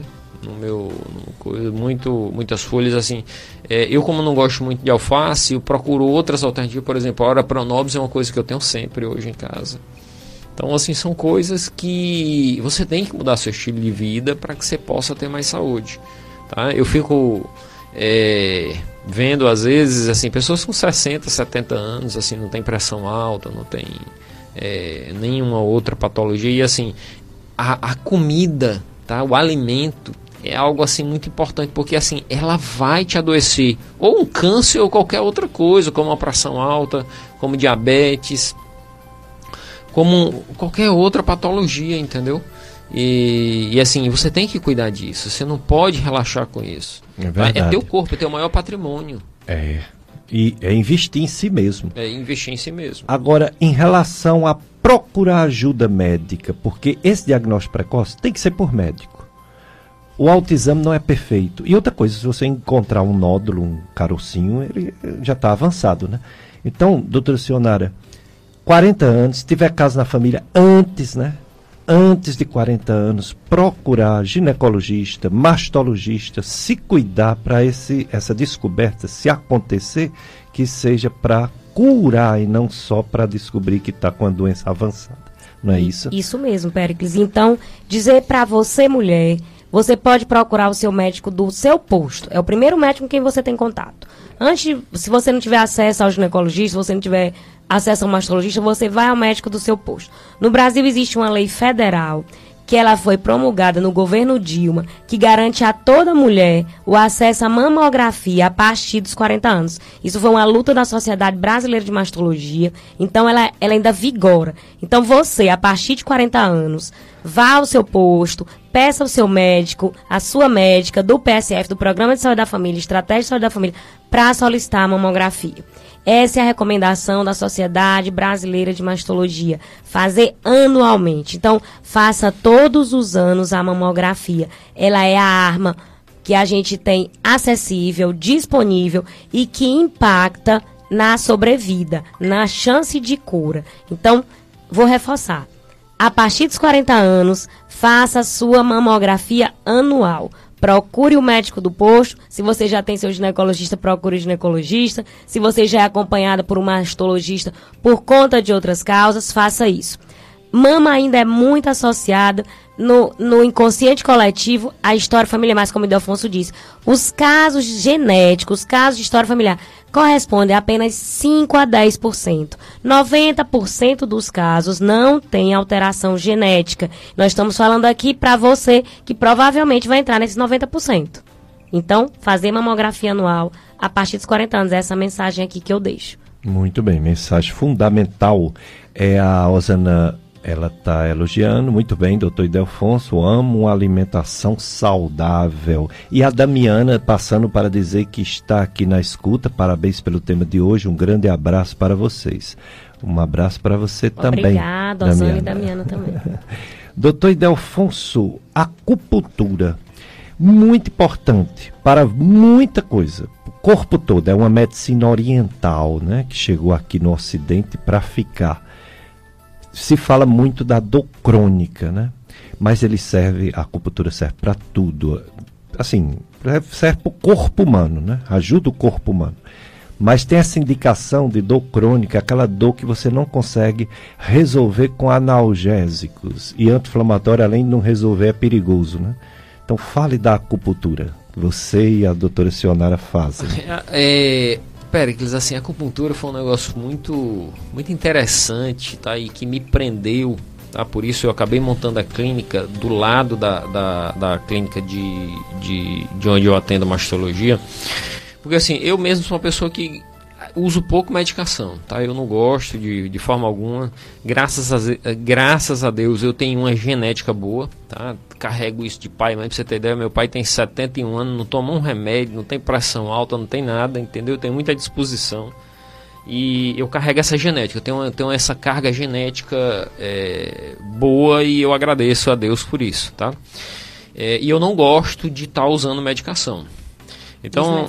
Muitas folhas assim. Eu, como não gosto muito de alface, eu procuro outras alternativas. Por exemplo, a Ora Pronobis é uma coisa que eu tenho sempre hoje em casa. Então assim, são coisas que você tem que mudar seu estilo de vida para que você possa ter mais saúde, tá? Eu fico vendo às vezes assim, pessoas com 60, 70 anos assim, não tem pressão alta, não tem nenhuma outra patologia. E assim, a comida, tá? O alimento é algo assim muito importante, porque assim, ela vai te adoecer, ou um câncer ou qualquer outra coisa, como uma pressão alta, como diabetes, como qualquer outra patologia, entendeu? E assim, você tem que cuidar disso, você não pode relaxar com isso. É teu corpo, é teu maior patrimônio. E investir em si mesmo. Investir em si mesmo. Agora, em relação a procurar ajuda médica, porque esse diagnóstico precoce tem que ser por médico. O autoexame não é perfeito. E outra coisa, se você encontrar um nódulo, um carocinho, ele já está avançado, né? Então, doutora Sionara, 40 anos, se tiver caso na família antes, né? Antes de 40 anos, procurar ginecologista, mastologista, se cuidar para essa descoberta, se acontecer, que seja para curar e não só para descobrir que está com a doença avançada. Não é isso? Isso mesmo, Péricles. Então, dizer para você, mulher, você pode procurar o seu médico do seu posto. É o primeiro médico com quem você tem contato. Antes, se você não tiver acesso ao ginecologista, se você não tiver acesso ao mastologista, você vai ao médico do seu posto. No Brasil existe uma lei federal que ela foi promulgada no governo Dilma, que garante a toda mulher o acesso à mamografia a partir dos 40 anos. Isso foi uma luta da Sociedade Brasileira de Mastologia, então ela ainda vigora. Então você, a partir de 40 anos, vá ao seu posto, peça ao seu médico, a sua médica do PSF, do Programa de Saúde da Família, Estratégia de Saúde da Família, para solicitar a mamografia. Essa é a recomendação da Sociedade Brasileira de Mastologia, fazer anualmente. Então, faça todos os anos a mamografia. Ela é a arma que a gente tem acessível, disponível e que impacta na sobrevida, na chance de cura. Então, vou reforçar. A partir dos 40 anos, faça a sua mamografia anual. Procure o médico do posto. Se você já tem seu ginecologista, procure o ginecologista. Se você já é acompanhada por um mastologista por conta de outras causas, faça isso. Mama ainda é muito associada no inconsciente coletivo à história familiar, mas como o Delfonso disse, os casos genéticos, os casos de história familiar, correspondem a apenas 5 a 10%. 90% dos casos não tem alteração genética. Nós estamos falando aqui para você que provavelmente vai entrar nesses 90%. Então, fazer mamografia anual a partir dos 40 anos, é essa mensagem aqui que eu deixo. Muito bem, mensagem fundamental. A Osana, ela está elogiando, muito bem, doutor Ildefonso, amo uma alimentação saudável. E a Damiana passando para dizer que está aqui na escuta, parabéns pelo tema de hoje, um grande abraço para vocês. Um abraço para você também. Obrigada, Osana e Damiana também. Doutor Ildefonso, acupuntura, muito importante para muita coisa. O corpo todo, é uma medicina oriental, né, que chegou aqui no Ocidente para ficar. Se fala muito da dor crônica, né? Mas a acupuntura serve para tudo. Assim, serve para o corpo humano, né? Ajuda o corpo humano. Mas tem essa indicação de dor crônica, aquela dor que você não consegue resolver com analgésicos. E anti-inflamatório, além de não resolver, é perigoso, né? Então fale da acupuntura. Você e a doutora Sionara fazem. Péricles, assim, a acupuntura foi um negócio muito, muito interessante, tá? E que me prendeu, tá? Por isso eu acabei montando a clínica do lado da clínica de onde eu atendo mastologia. Porque assim, eu mesmo sou uma pessoa que uso pouco medicação, tá? Eu não gosto de forma alguma. Graças a Deus eu tenho uma genética boa, tá? Carrego isso de pai, mas pra você ter ideia, meu pai tem 71 anos, não toma um remédio, não tem pressão alta, não tem nada, entendeu? Eu tenho muita disposição e eu carrego essa genética, eu tenho essa carga genética boa e eu agradeço a Deus por isso, tá? E eu não gosto de estar usando medicação. Então,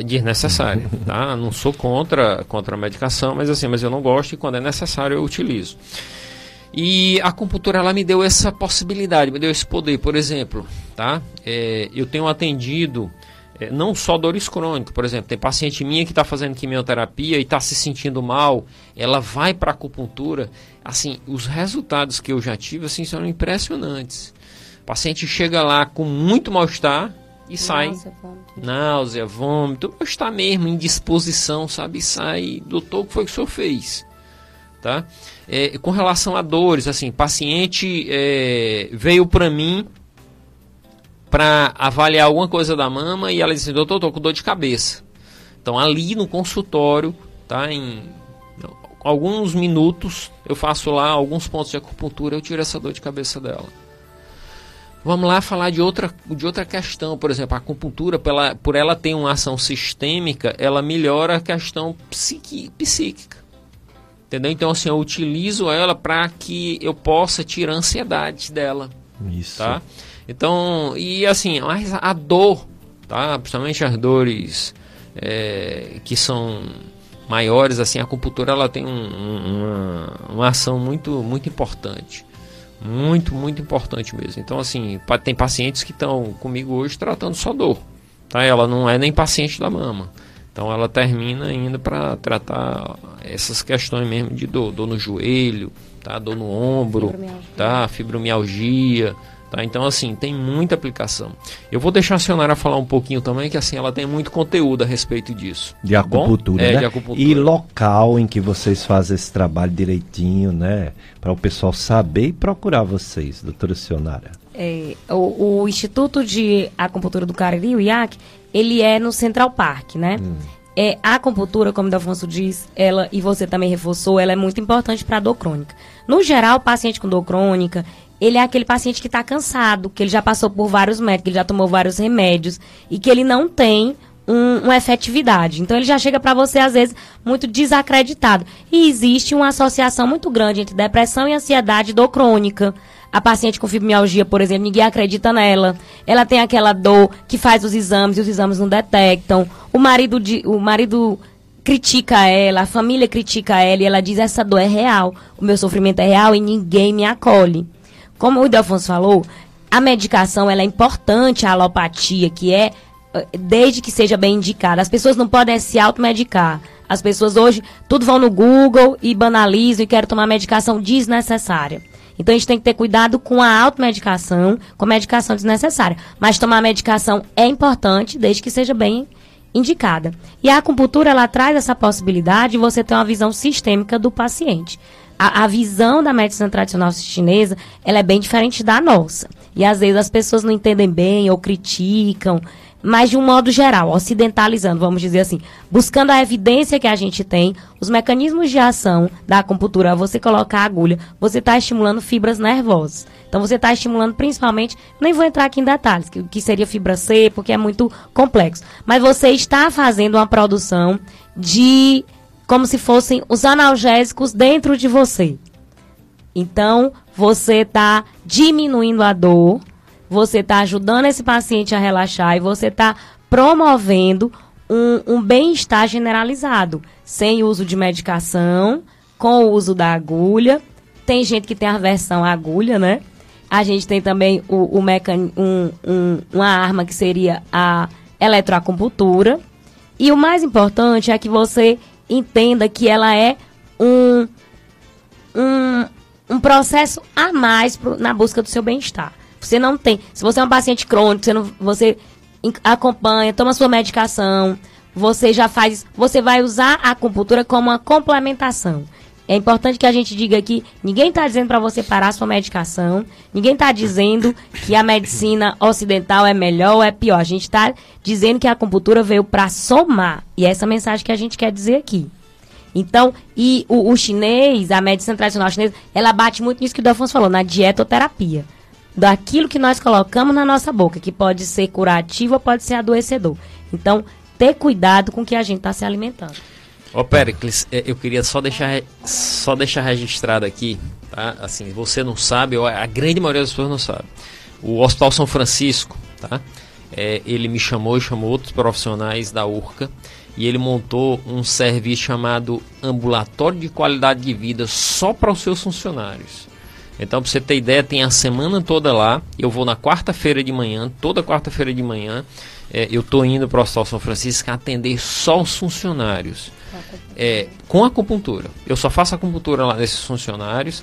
desnecessário, tá? Não sou contra a medicação, mas eu não gosto e quando é necessário eu utilizo. E a acupuntura, ela me deu essa possibilidade, me deu esse poder. Por exemplo, tá? Eu tenho atendido não só dores crônicas, por exemplo, tem paciente minha que está fazendo quimioterapia e está se sentindo mal, ela vai para a acupuntura, assim, os resultados que eu já tive, assim, são impressionantes. O paciente chega lá com muito mal-estar e sai, náusea, vômito, mal-estar mesmo, indisposição, sabe, e sai, doutor, o que foi que o senhor fez? Tá? Com relação a dores, assim, paciente veio para mim para avaliar alguma coisa da mama e ela disse, doutor, estou com dor de cabeça. Então ali no consultório, tá, em alguns minutos eu faço lá alguns pontos de acupuntura, eu tiro essa dor de cabeça dela. Vamos lá falar de outra questão, por exemplo, a acupuntura, por ela ter uma ação sistêmica, ela melhora a questão psíquica. Entendeu? Então, assim, eu utilizo ela para que eu possa tirar a ansiedade dela. Isso. Tá? Então, e assim, mas a dor, tá? Principalmente as dores que são maiores, assim, a acupuntura ela tem uma ação muito, muito importante. Muito, muito importante mesmo. Então, assim, tem pacientes que estão comigo hoje tratando só dor. Tá? Ela não é nem paciente da mama. Então ela termina indo para tratar essas questões mesmo de dor no joelho, tá? Dor no ombro, tá? Fibromialgia, Tá? Então, assim, tem muita aplicação. Eu vou deixar a senhora falar um pouquinho também, que assim, ela tem muito conteúdo a respeito disso. De acupuntura, né? De acupuntura. E local em que vocês fazem esse trabalho direitinho, né? Para o pessoal saber e procurar vocês, doutora Sionara. O Instituto de Acupuntura do Cariri, o IAC, ele é no Central Park, né? A acupuntura, como o Delfonso diz, ela, e você também reforçou, ela é muito importante para a dor crônica. No geral, o paciente com dor crônica, ele é aquele paciente que está cansado, que ele já passou por vários médicos, ele já tomou vários remédios e que ele não tem uma efetividade. Então, ele já chega para você, às vezes, muito desacreditado. E existe uma associação muito grande entre depressão e ansiedade e dor crônica. A paciente com fibromialgia, por exemplo, ninguém acredita nela. Ela tem aquela dor que faz os exames e os exames não detectam. O marido critica ela, a família critica ela e ela diz: essa dor é real, o meu sofrimento é real e ninguém me acolhe. Como o Delfonso falou, a medicação ela é importante, a alopatia, que é desde que seja bem indicada. As pessoas não podem se automedicar. As pessoas hoje, tudo vão no Google e banalizam e querem tomar medicação desnecessária. Então, a gente tem que ter cuidado com a automedicação, com a medicação desnecessária. Mas tomar medicação é importante, desde que seja bem indicada. E a acupuntura, ela traz essa possibilidade de você ter uma visão sistêmica do paciente. A visão da medicina tradicional chinesa, ela é bem diferente da nossa. E, às vezes, as pessoas não entendem bem ou criticam, mas de um modo geral, ocidentalizando, vamos dizer assim, buscando a evidência que a gente tem, os mecanismos de ação da acupuntura, você colocar a agulha, você está estimulando fibras nervosas. Então, você está estimulando principalmente, nem vou entrar aqui em detalhes, que seria fibra C, porque é muito complexo, mas você está fazendo uma produção de, como se fossem os analgésicos dentro de você. Então, você está diminuindo a dor, você está ajudando esse paciente a relaxar e você está promovendo um bem-estar generalizado, sem uso de medicação, com o uso da agulha. Tem gente que tem aversão à agulha, né? A gente tem também uma arma que seria a eletroacupuntura. E o mais importante é que você entenda que ela é um processo a mais na busca do seu bem-estar. Você não tem, se você é um paciente crônico, você acompanha, toma sua medicação, você vai usar a acupuntura como uma complementação. É importante que a gente diga aqui, ninguém está dizendo para você parar a sua medicação, ninguém está dizendo que a medicina ocidental é melhor ou é pior. A gente está dizendo que a acupuntura veio para somar, e é essa mensagem que a gente quer dizer aqui. Então, e o chinês, a medicina tradicional chinesa, ela bate muito nisso que o Delfonso falou, na dietoterapia. Daquilo que nós colocamos na nossa boca, que pode ser curativo ou pode ser adoecedor. Então, ter cuidado com o que a gente está se alimentando. Ô Péricles, eu queria só deixar registrado aqui, tá? Assim, você não sabe, a grande maioria das pessoas não sabe. O Hospital São Francisco, tá? Ele me chamou e chamou outros profissionais da URCA e ele montou um serviço chamado Ambulatório de Qualidade de Vida só para os seus funcionários. Então, para você ter ideia, tem a semana toda lá. Eu vou na quarta-feira de manhã, toda quarta-feira de manhã, eu estou indo para o Hospital São Francisco atender só os funcionários. Com acupuntura. Eu só faço acupuntura lá desses funcionários.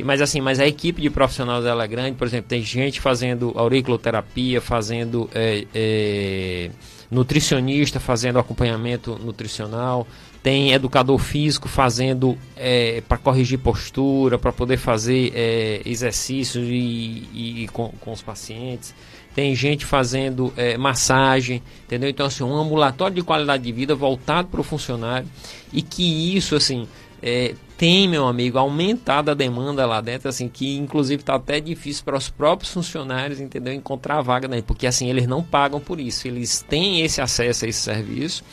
Mas a equipe de profissionais dela é grande. Por exemplo, tem gente fazendo auriculoterapia, fazendo nutricionista, fazendo acompanhamento nutricional. Tem educador físico fazendo para corrigir postura, para poder fazer exercícios com os pacientes. Tem gente fazendo massagem, entendeu? Então, assim, um ambulatório de qualidade de vida voltado para o funcionário. E que isso, assim, tem, meu amigo, aumentado a demanda lá dentro, assim, que inclusive está até difícil para os próprios funcionários, entendeu? Encontrar a vaga, né? Porque, assim, eles não pagam por isso. Eles têm esse acesso a esse serviço.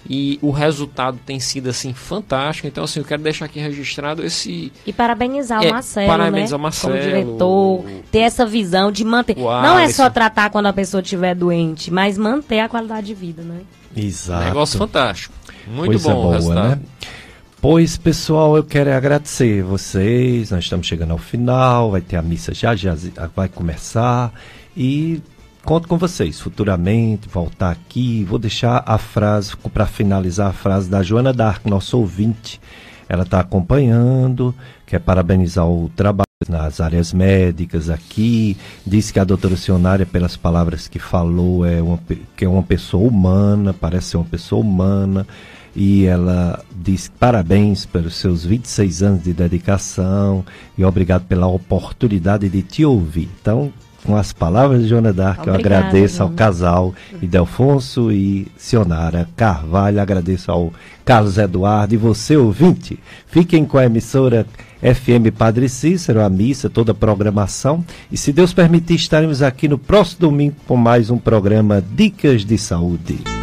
E o resultado tem sido, assim, fantástico. Então, assim, eu quero deixar aqui registrado esse... E parabenizar o Marcelo, parabenizar o Marcelo, como diretor, ter essa visão de manter... Não é só tratar quando a pessoa estiver doente, mas manter a qualidade de vida, né? Exato. Negócio fantástico. Muito Coisa bom boa, o resultado. né? Pois, pessoal, eu quero agradecer vocês. Nós estamos chegando ao final. Vai ter a missa já vai começar. E... conto com vocês futuramente, voltar aqui. Vou deixar a frase, para finalizar, a frase da Joana Dark, nosso ouvinte. Ela está acompanhando, quer parabenizar o trabalho. nas áreas médicas aqui, diz que a doutora Cionária, pelas palavras que falou, que é uma pessoa humana, parece ser uma pessoa humana, e ela diz parabéns pelos seus 26 anos de dedicação e obrigado pela oportunidade de te ouvir. Então, com as palavras de Joana d'Arc, eu agradeço ao casal Idelfonso e Cionária Carvalho, agradeço ao Carlos Eduardo e você, ouvinte. Fiquem com a emissora FM Padre Cícero, a missa, toda a programação. E se Deus permitir, estaremos aqui no próximo domingo com mais um programa Dicas de Saúde.